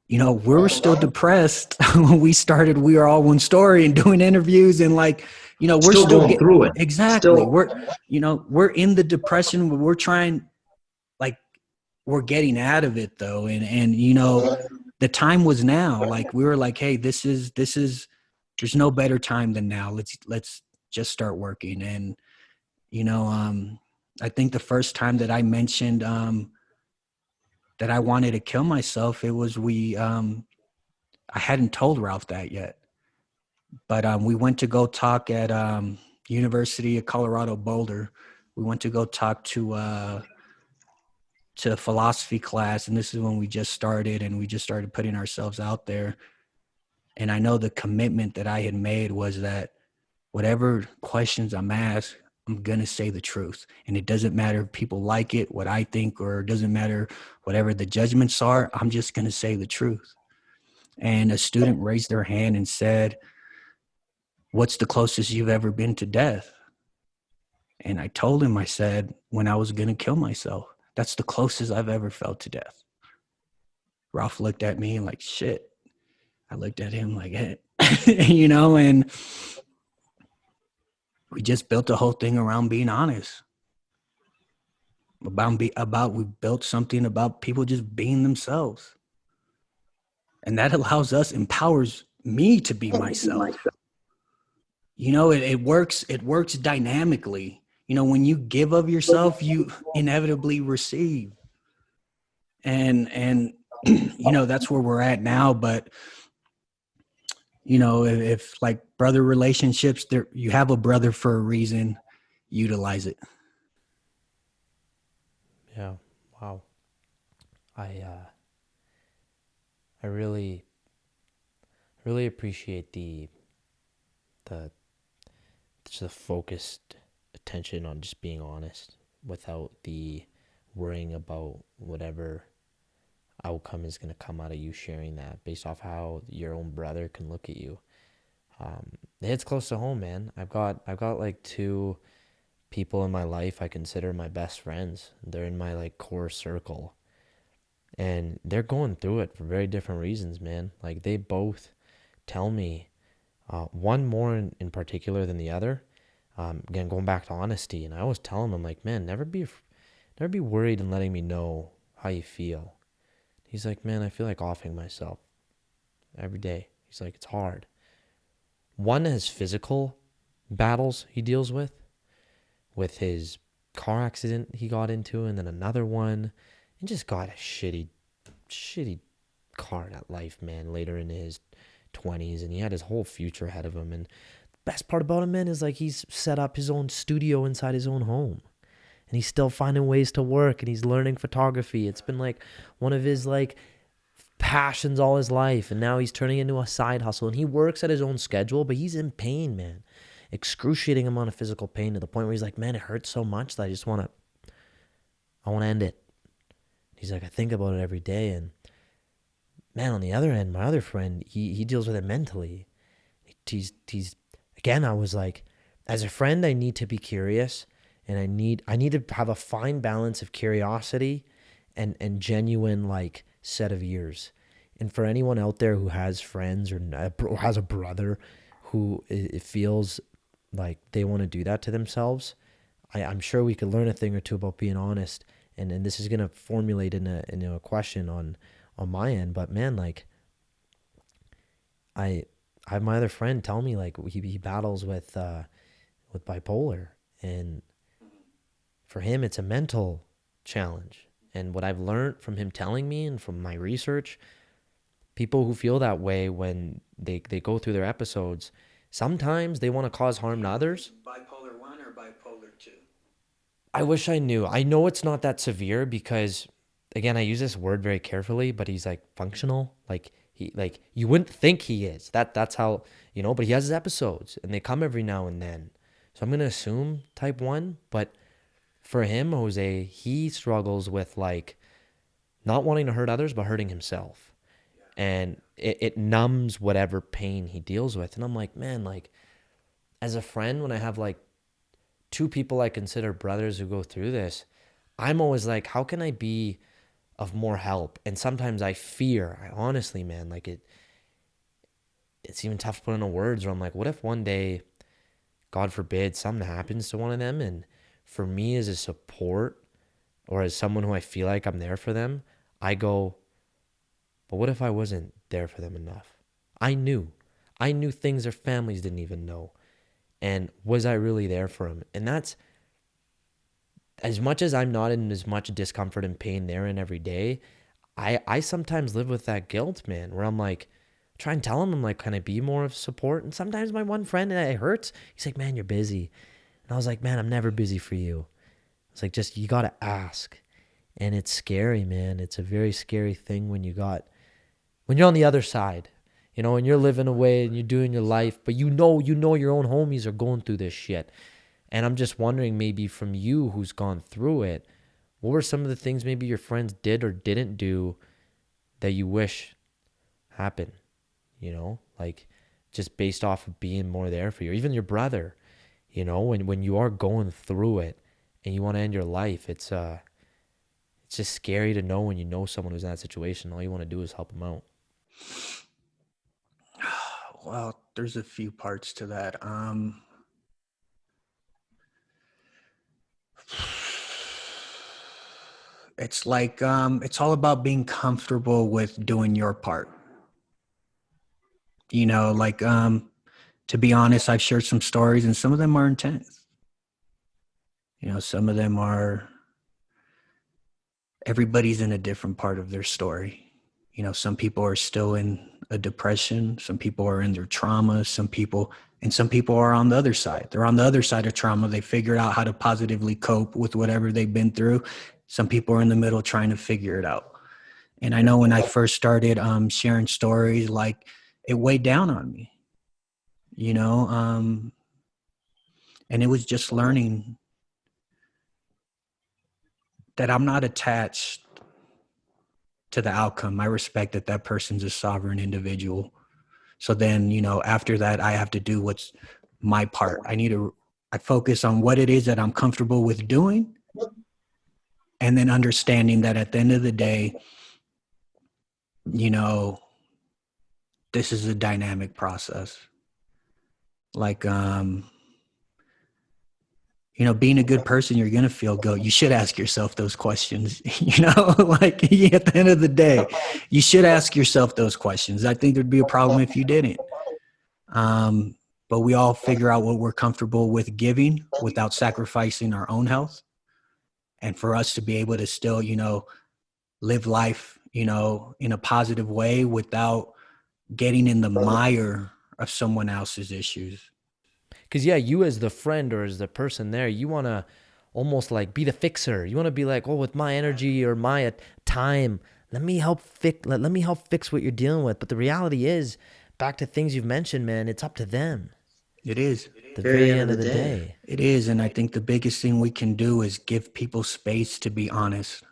we were still depressed when we started We Are All One Story and doing interviews and like, we're still going through it. Exactly. We're in the depression, but we're trying, like, we're getting out of it though. And the time was now. Like, we were like, hey, this is there's no better time than now. Let's just start working. And, I think the first time that I mentioned that I wanted to kill myself, it was I hadn't told Ralph that yet. But we went to go talk at University of Colorado Boulder. We went to go talk to a philosophy class, and this is when we just started, and we just started putting ourselves out there. And I know the commitment that I had made was that whatever questions I'm asked, I'm going to say the truth. And it doesn't matter if people like it, what I think, or it doesn't matter whatever the judgments are, I'm just going to say the truth. And a student raised their hand and said, what's the closest you've ever been to death? And I told him, I said, when I was going to kill myself, that's the closest I've ever felt to death. Ralph looked at me like, shit. I looked at him like, hey, and we just built the whole thing around being honest. We built something about people just being themselves. And that empowers me to be myself. It works dynamically. When you give of yourself, you inevitably receive. And that's where we're at now. But if like brother relationships, you have a brother for a reason, utilize it. Yeah. Wow. I really appreciate the focused attention on just being honest without the worrying about whatever outcome is going to come out of you sharing that based off how your own brother can look at you. It hits close to home, man. I've got like two people in my life I consider my best friends. They're in my like core circle, and they're going through it for very different reasons, man. Like, they both tell me, one more in particular than the other. Again, going back to honesty, and I always tell them, I'm like, man, never be worried in letting me know how you feel. He's like, man, I feel like offing myself every day. He's like, it's hard. One has physical battles he deals with his car accident he got into, and then another one, and just got a shitty car at life, man, later in his 20s, and he had his whole future ahead of him. And the best part about him, man, is like he's set up his own studio inside his own home, and he's still finding ways to work, and he's learning photography. It's been like one of his like passions all his life, and now he's turning into a side hustle, and he works at his own schedule, but he's in pain, man. Excruciating amount of physical pain, to the point where he's like, man, it hurts so much that I want to end it. He's like, I think about it every day. And man, on the other end, my other friend, he deals with it mentally. He's again, I was like, as a friend, I need to be curious, and I need to have a fine balance of curiosity and genuine like set of ears. And for anyone out there who has friends or has a brother who it feels like they want to do that to themselves, I'm sure we could learn a thing or two about being honest. And this is going to formulate in a question on my end. But man, like, I I have my other friend tell me like he battles with bipolar, and for him it's a mental challenge. And what I've learned from him telling me and from my research, people who feel that way when they go through their episodes, sometimes they want to cause harm to others. Bipolar 1 or bipolar 2? I wish I knew. I know it's not that severe because, again, I use this word very carefully, but he's like functional. Like you wouldn't think he is. That's how, but he has his episodes and they come every now and then. So I'm going to assume type 1, but for him, Jose, he struggles with like not wanting to hurt others, but hurting himself. And it numbs whatever pain he deals with. And I'm like, man, like as a friend, when I have like 2 people I consider brothers who go through this, I'm always like, how can I be of more help? And sometimes I honestly, man, like it's even tough to put into words where I'm like, what if one day, God forbid, something happens to one of them, and for me as a support or as someone who I feel like I'm there for them, I go, but what if I wasn't there for them enough? I knew things their families didn't even know. And was I really there for them? And that's, as much as I'm not in as much discomfort and pain they're in every day, I sometimes live with that guilt, man, where I'm like, try and tell them I'm like, can I be more of support? And sometimes my one friend, and it hurts, he's like, man, you're busy. And I was like, man, I'm never busy for you. It's like, just, you got to ask. And it's scary, man. It's a very scary thing when you're on the other side, and you're living away and you're doing your life, but you know your own homies are going through this shit. And I'm just wondering, maybe from you who's gone through it, what were some of the things maybe your friends did or didn't do that you wish happened, like just based off of being more there for you, or even your brother, when you are going through it and you want to end your life, it's just scary to know when you know someone who's in that situation, all you want to do is help them out. Well, there's a few parts to that. It's like, it's all about being comfortable with doing your part. To be honest, I've shared some stories and some of them are intense. Some of them are, everybody's in a different part of their story. Some people are still in a depression. Some people are in their trauma. Some people are on the other side. They're on the other side of trauma. They figured out how to positively cope with whatever they've been through. Some people are in the middle trying to figure it out. And I know when I first started sharing stories, like it weighed down on me, and it was just learning that I'm not attached to the outcome. I respect that person's a sovereign individual. So then, after that, I have to do what's my part. I focus on what it is that I'm comfortable with doing. And then understanding that at the end of the day, this is a dynamic process. Like, being a good person, you're going to feel guilt. You should ask yourself those questions, like at the end of the day, you should ask yourself those questions. I think there'd be a problem if you didn't. But we all figure out what we're comfortable with giving without sacrificing our own health. And for us to be able to still, live life, in a positive way without getting in the mire of someone else's issues. Because, yeah, you as the friend or as the person there, you want to almost like be the fixer. You want to be like, oh, with my energy or my time, let me help fix what you're dealing with. But the reality is, back to things you've mentioned, man, it's up to them. It is. The very end of the day. It is. And I think the biggest thing we can do is give people space to be honest,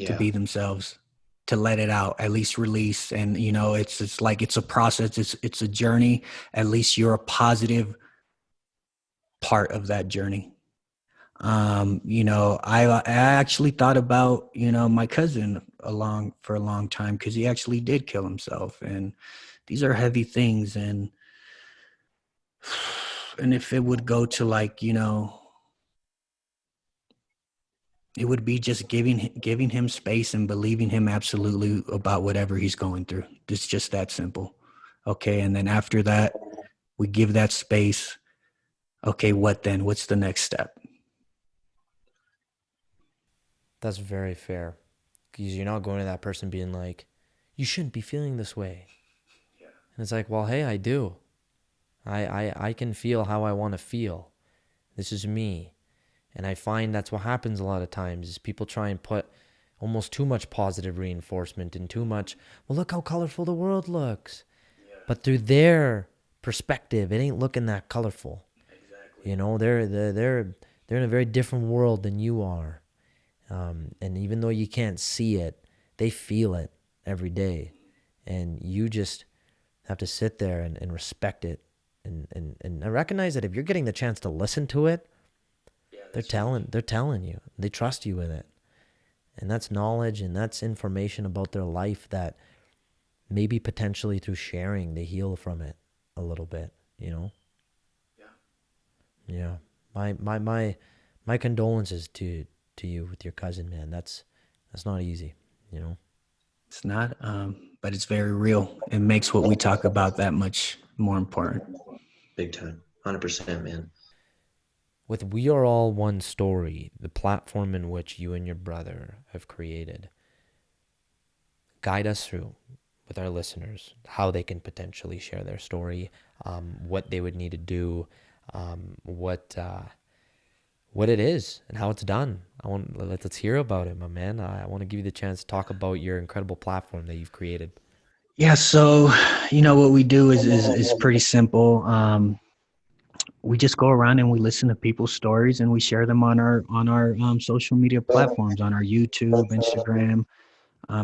to be themselves, to let it out, at least release. And, it's like, it's a process. It's a journey. At least you're a positive part of that journey. I actually thought about, my cousin for a long time, because he actually did kill himself. And these are heavy things. And if it would go to like, it would be just giving him space and believing him absolutely about whatever he's going through. It's just that simple. Okay. And then after that, we give that space. Okay, what then? What's the next step? That's very fair. Because you're not going to that person being like, you shouldn't be feeling this way. Yeah. And it's like, well, hey, I do. I can feel how I want to feel. This is me. And I find that's what happens a lot of times is people try and put almost too much positive reinforcement and too much, well, look how colorful the world looks. Yeah. But through their perspective, it ain't looking that colorful. Exactly. You know, they're in a very different world than you are. And even though you can't see it, they feel it every day. And you just have to sit there and respect it and recognize that if you're getting the chance to listen to it, they're telling you. They trust you with it. And that's knowledge and that's information about their life that maybe potentially through sharing they heal from it a little bit, you know? Yeah. My condolences to you with your cousin, man. That's not easy, you know? It's not, but it's very real. It makes what we talk about that much more important. Big time. 100%, man. With We Are All One Story, the platform in which you and your brother have created, guide us through with our listeners how they can potentially share their story, what they would need to do, what it is and how it's done. Let's hear about it, my man. I want to give you the chance to talk about your incredible platform that you've created. Yeah. So, what we do is pretty simple. We just go around and we listen to people's stories and we share them on our social media platforms, on our YouTube, Instagram.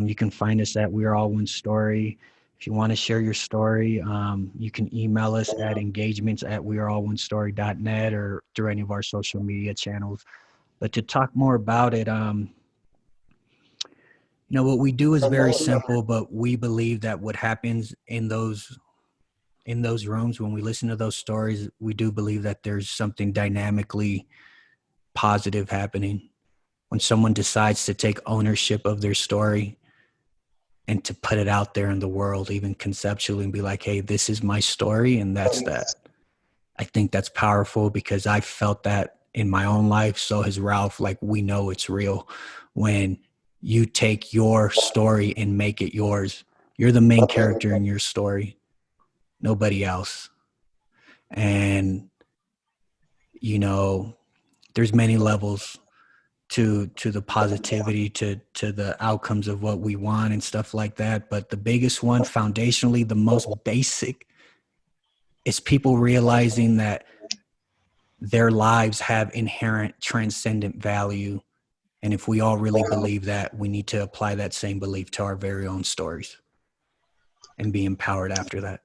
You can find us at We Are All One Story. If you want to share your story, you can email us at engagements@weareallonestory.net or through any of our social media channels. But to talk more about it, what we do is very simple, but we believe that what happens in those rooms when we listen to those stories, we do believe that there's something dynamically positive happening. When someone decides to take ownership of their story and to put it out there in the world, even conceptually, and be like, hey, this is my story, and that's that. I think that's powerful because I felt that in my own life. So has Ralph. Like, we know it's real when you take your story and make it yours. You're the main character in your story, nobody else. And, there's many levels to the positivity, to the outcomes of what we want and stuff like that. But the biggest one, foundationally, the most basic, is people realizing that their lives have inherent transcendent value. And if we all really believe that, we need to apply that same belief to our very own stories and be empowered after that.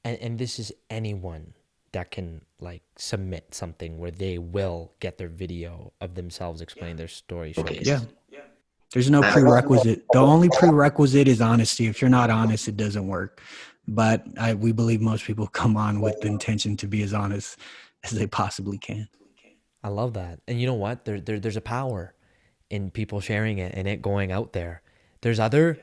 And this is anyone that can submit something where they will get their video of themselves explaining their story. Yeah. There's no prerequisite. The only prerequisite is honesty. If you're not honest, it doesn't work. But we believe most people come on with the intention to be as honest as they possibly can. I love that. And you know what? There's a power in people sharing it and it going out there. There's other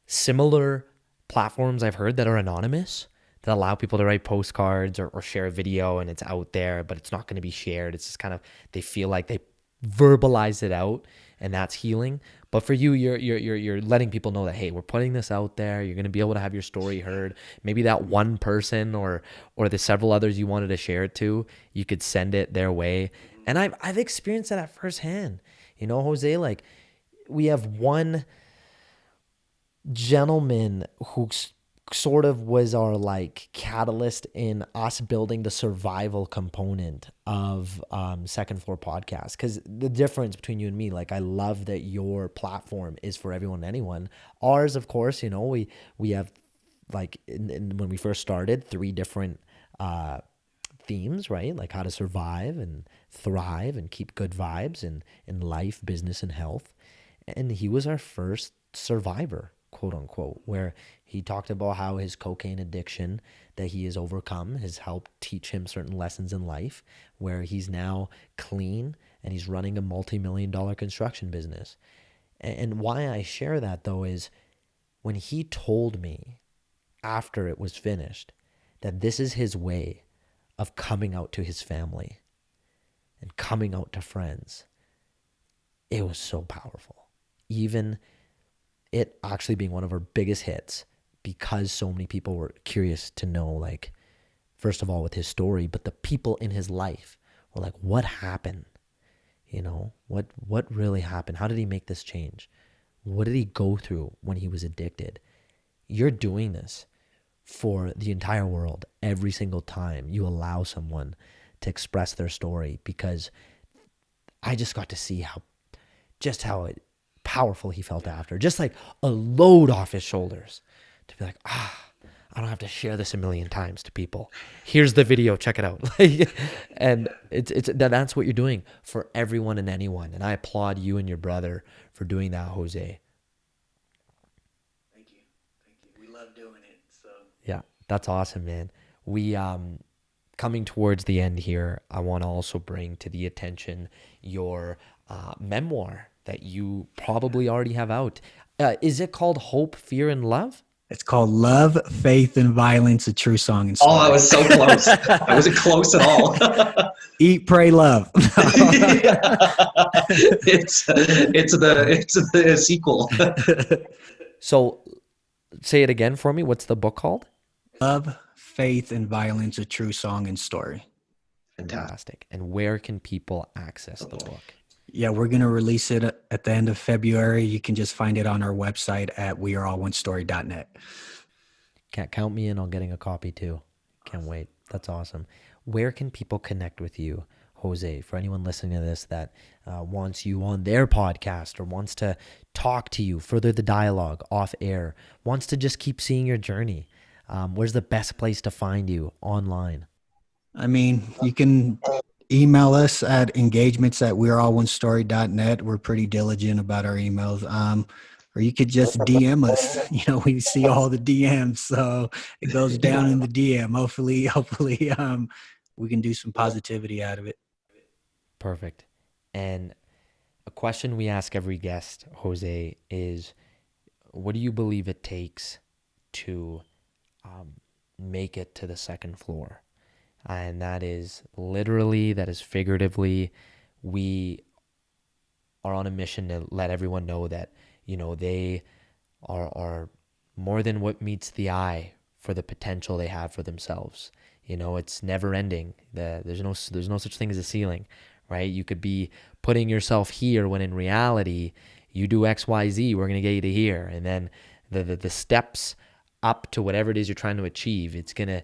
similar platforms I've heard that are anonymous, that allow people to write postcards or share a video and it's out there, but it's not going to be shared. It's just kind of, they feel like they verbalize it out and that's healing. But for you, you're letting people know that, hey, we're putting this out there. You're going to be able to have your story heard. Maybe that one person or the several others you wanted to share it to, you could send it their way. And I've experienced that at firsthand. Jose, we have one gentleman who sort of was our catalyst in us building the survival component of Second Floor Podcast. Because the difference between you and me, I love that your platform is for everyone and anyone. Ours, of course, we have when we first started 3 different themes, right? Like how to survive and thrive and keep good vibes in life, business, and health. And he was our first survivor, quote unquote, where he talked about how his cocaine addiction that he has overcome has helped teach him certain lessons in life, where he's now clean and he's running a multi-million-dollar construction business. And why I share that, though, is when he told me after it was finished that this is his way of coming out to his family and coming out to friends. It was so powerful. Even it actually being one of our biggest hits because so many people were curious to know, like, first of all, with his story, but the people in his life were like, what happened? You know, what really happened? How did he make this change? What did he go through when he was addicted? You're doing this for the entire world every single time you allow someone to express their story, because I just got to see how powerful he felt after. Just like a load off his shoulders to be like, I don't have to share this a million times to people. Here's the video, check it out. And that's what you're doing for everyone and anyone. And I applaud you and your brother for doing that, Jose. Thank you. We love doing it. So yeah, that's awesome, man. We coming towards the end here, I want to also bring to the attention your memoir that you probably already have out. Is it called Hope, Fear, and Love? It's called Love, Faith, and Violence, a True Song and Story. Oh, I was so close. I wasn't close at all. Eat, Pray, Love. It's the sequel. So say it again for me. What's the book called? Love, Faith, and Violence, a True Song and Story. Fantastic. And where can people access the book? Yeah, we're going to release it at the end of February. You can just find it on our website at weareallonestory.net. Can't count me in on getting a copy too. Can't wait. That's awesome. Where can people connect with you, Jose, for anyone listening to this that wants you on their podcast or wants to talk to you, further the dialogue off air, wants to just keep seeing your journey? Where's the best place to find you online? I mean, you can email us at engagements@weareallonestory.net. We're pretty diligent about our emails. Or you could just DM us. You know, we see all the DMs, so it goes down in the DM. Hopefully, we can do some positivity out of it. Perfect. And a question we ask every guest, Jose, is what do you believe it takes to make it to the second floor? And that is literally, that is figuratively. We are on a mission to let everyone know that, you know, they are more than what meets the eye for the potential they have for themselves. You know, it's never ending. There's no such thing as a ceiling, right? You could be putting yourself here when in reality, you do X, Y, Z, we're going to get you to here. And then the steps up to whatever it is you're trying to achieve, it's going to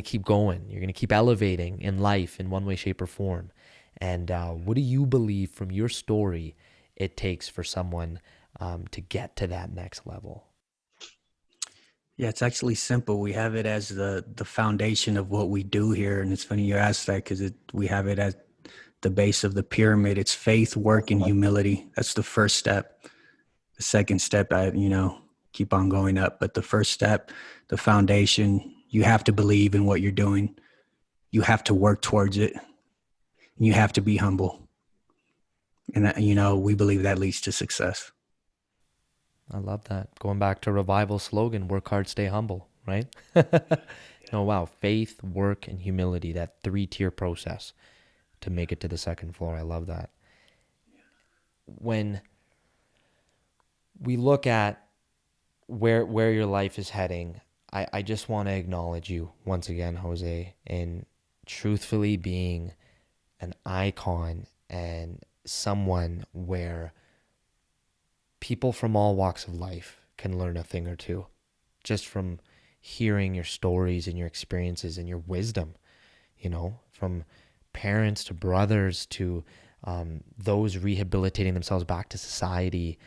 keep going. You're going to keep elevating in life in one way, shape, or form. And what do you believe from your story it takes for someone to get to that next level? Yeah, it's actually simple. We have it as the foundation of what we do here. And it's funny you asked that because we have it at the base of the pyramid. It's faith, work, and humility. That's the first step. The second step, keep on going up. But the first step, the foundation, you have to believe in what you're doing. You have to work towards it. You have to be humble. And that, we believe that leads to success. I love that. Going back to Revival slogan, work hard, stay humble, right? Oh, wow. Faith, work, and humility, that 3-tier process to make it to the second floor. I love that. When we look at where your life is heading, I just want to acknowledge you once again, Jose, in truthfully being an icon and someone where people from all walks of life can learn a thing or two just from hearing your stories and your experiences and your wisdom, from parents to brothers to those rehabilitating themselves back to society,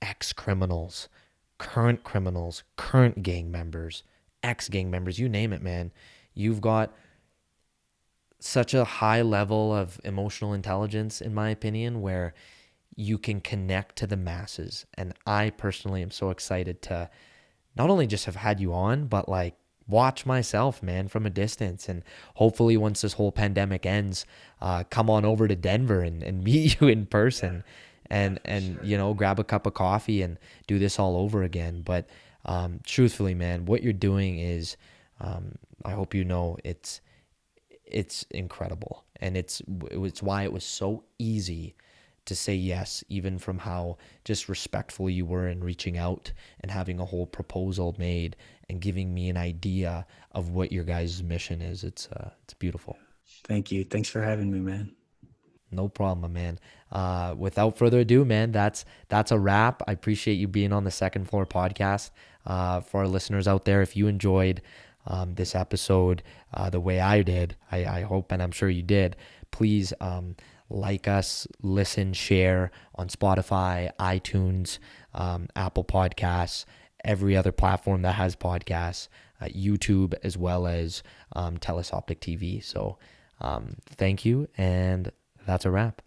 ex-criminals, current criminals, current gang members, ex-gang members, you name it, man. You've got such a high level of emotional intelligence, in my opinion, where you can connect to the masses. And I personally am so excited to not only just have had you on, but like watch myself, man, from a distance. And hopefully once this whole pandemic ends, come on over to Denver and meet you in person and grab a cup of coffee and do this all over again. But truthfully, man, what you're doing is, I hope you know, it's incredible. And it's why it was so easy to say yes, even from how just respectful you were in reaching out and having a whole proposal made and giving me an idea of what your guys' mission is. It's beautiful. Thank you. Thanks for having me, man. No problem, man. Without further ado, man, that's a wrap. I appreciate you being on the Second Floor podcast. For our listeners out there, if you enjoyed this episode the way I did, I hope and I'm sure you did, please like us, listen, share on Spotify, iTunes, Apple Podcasts, every other platform that has podcasts, YouTube, as well as Telesoptic TV. So thank you, and that's a wrap.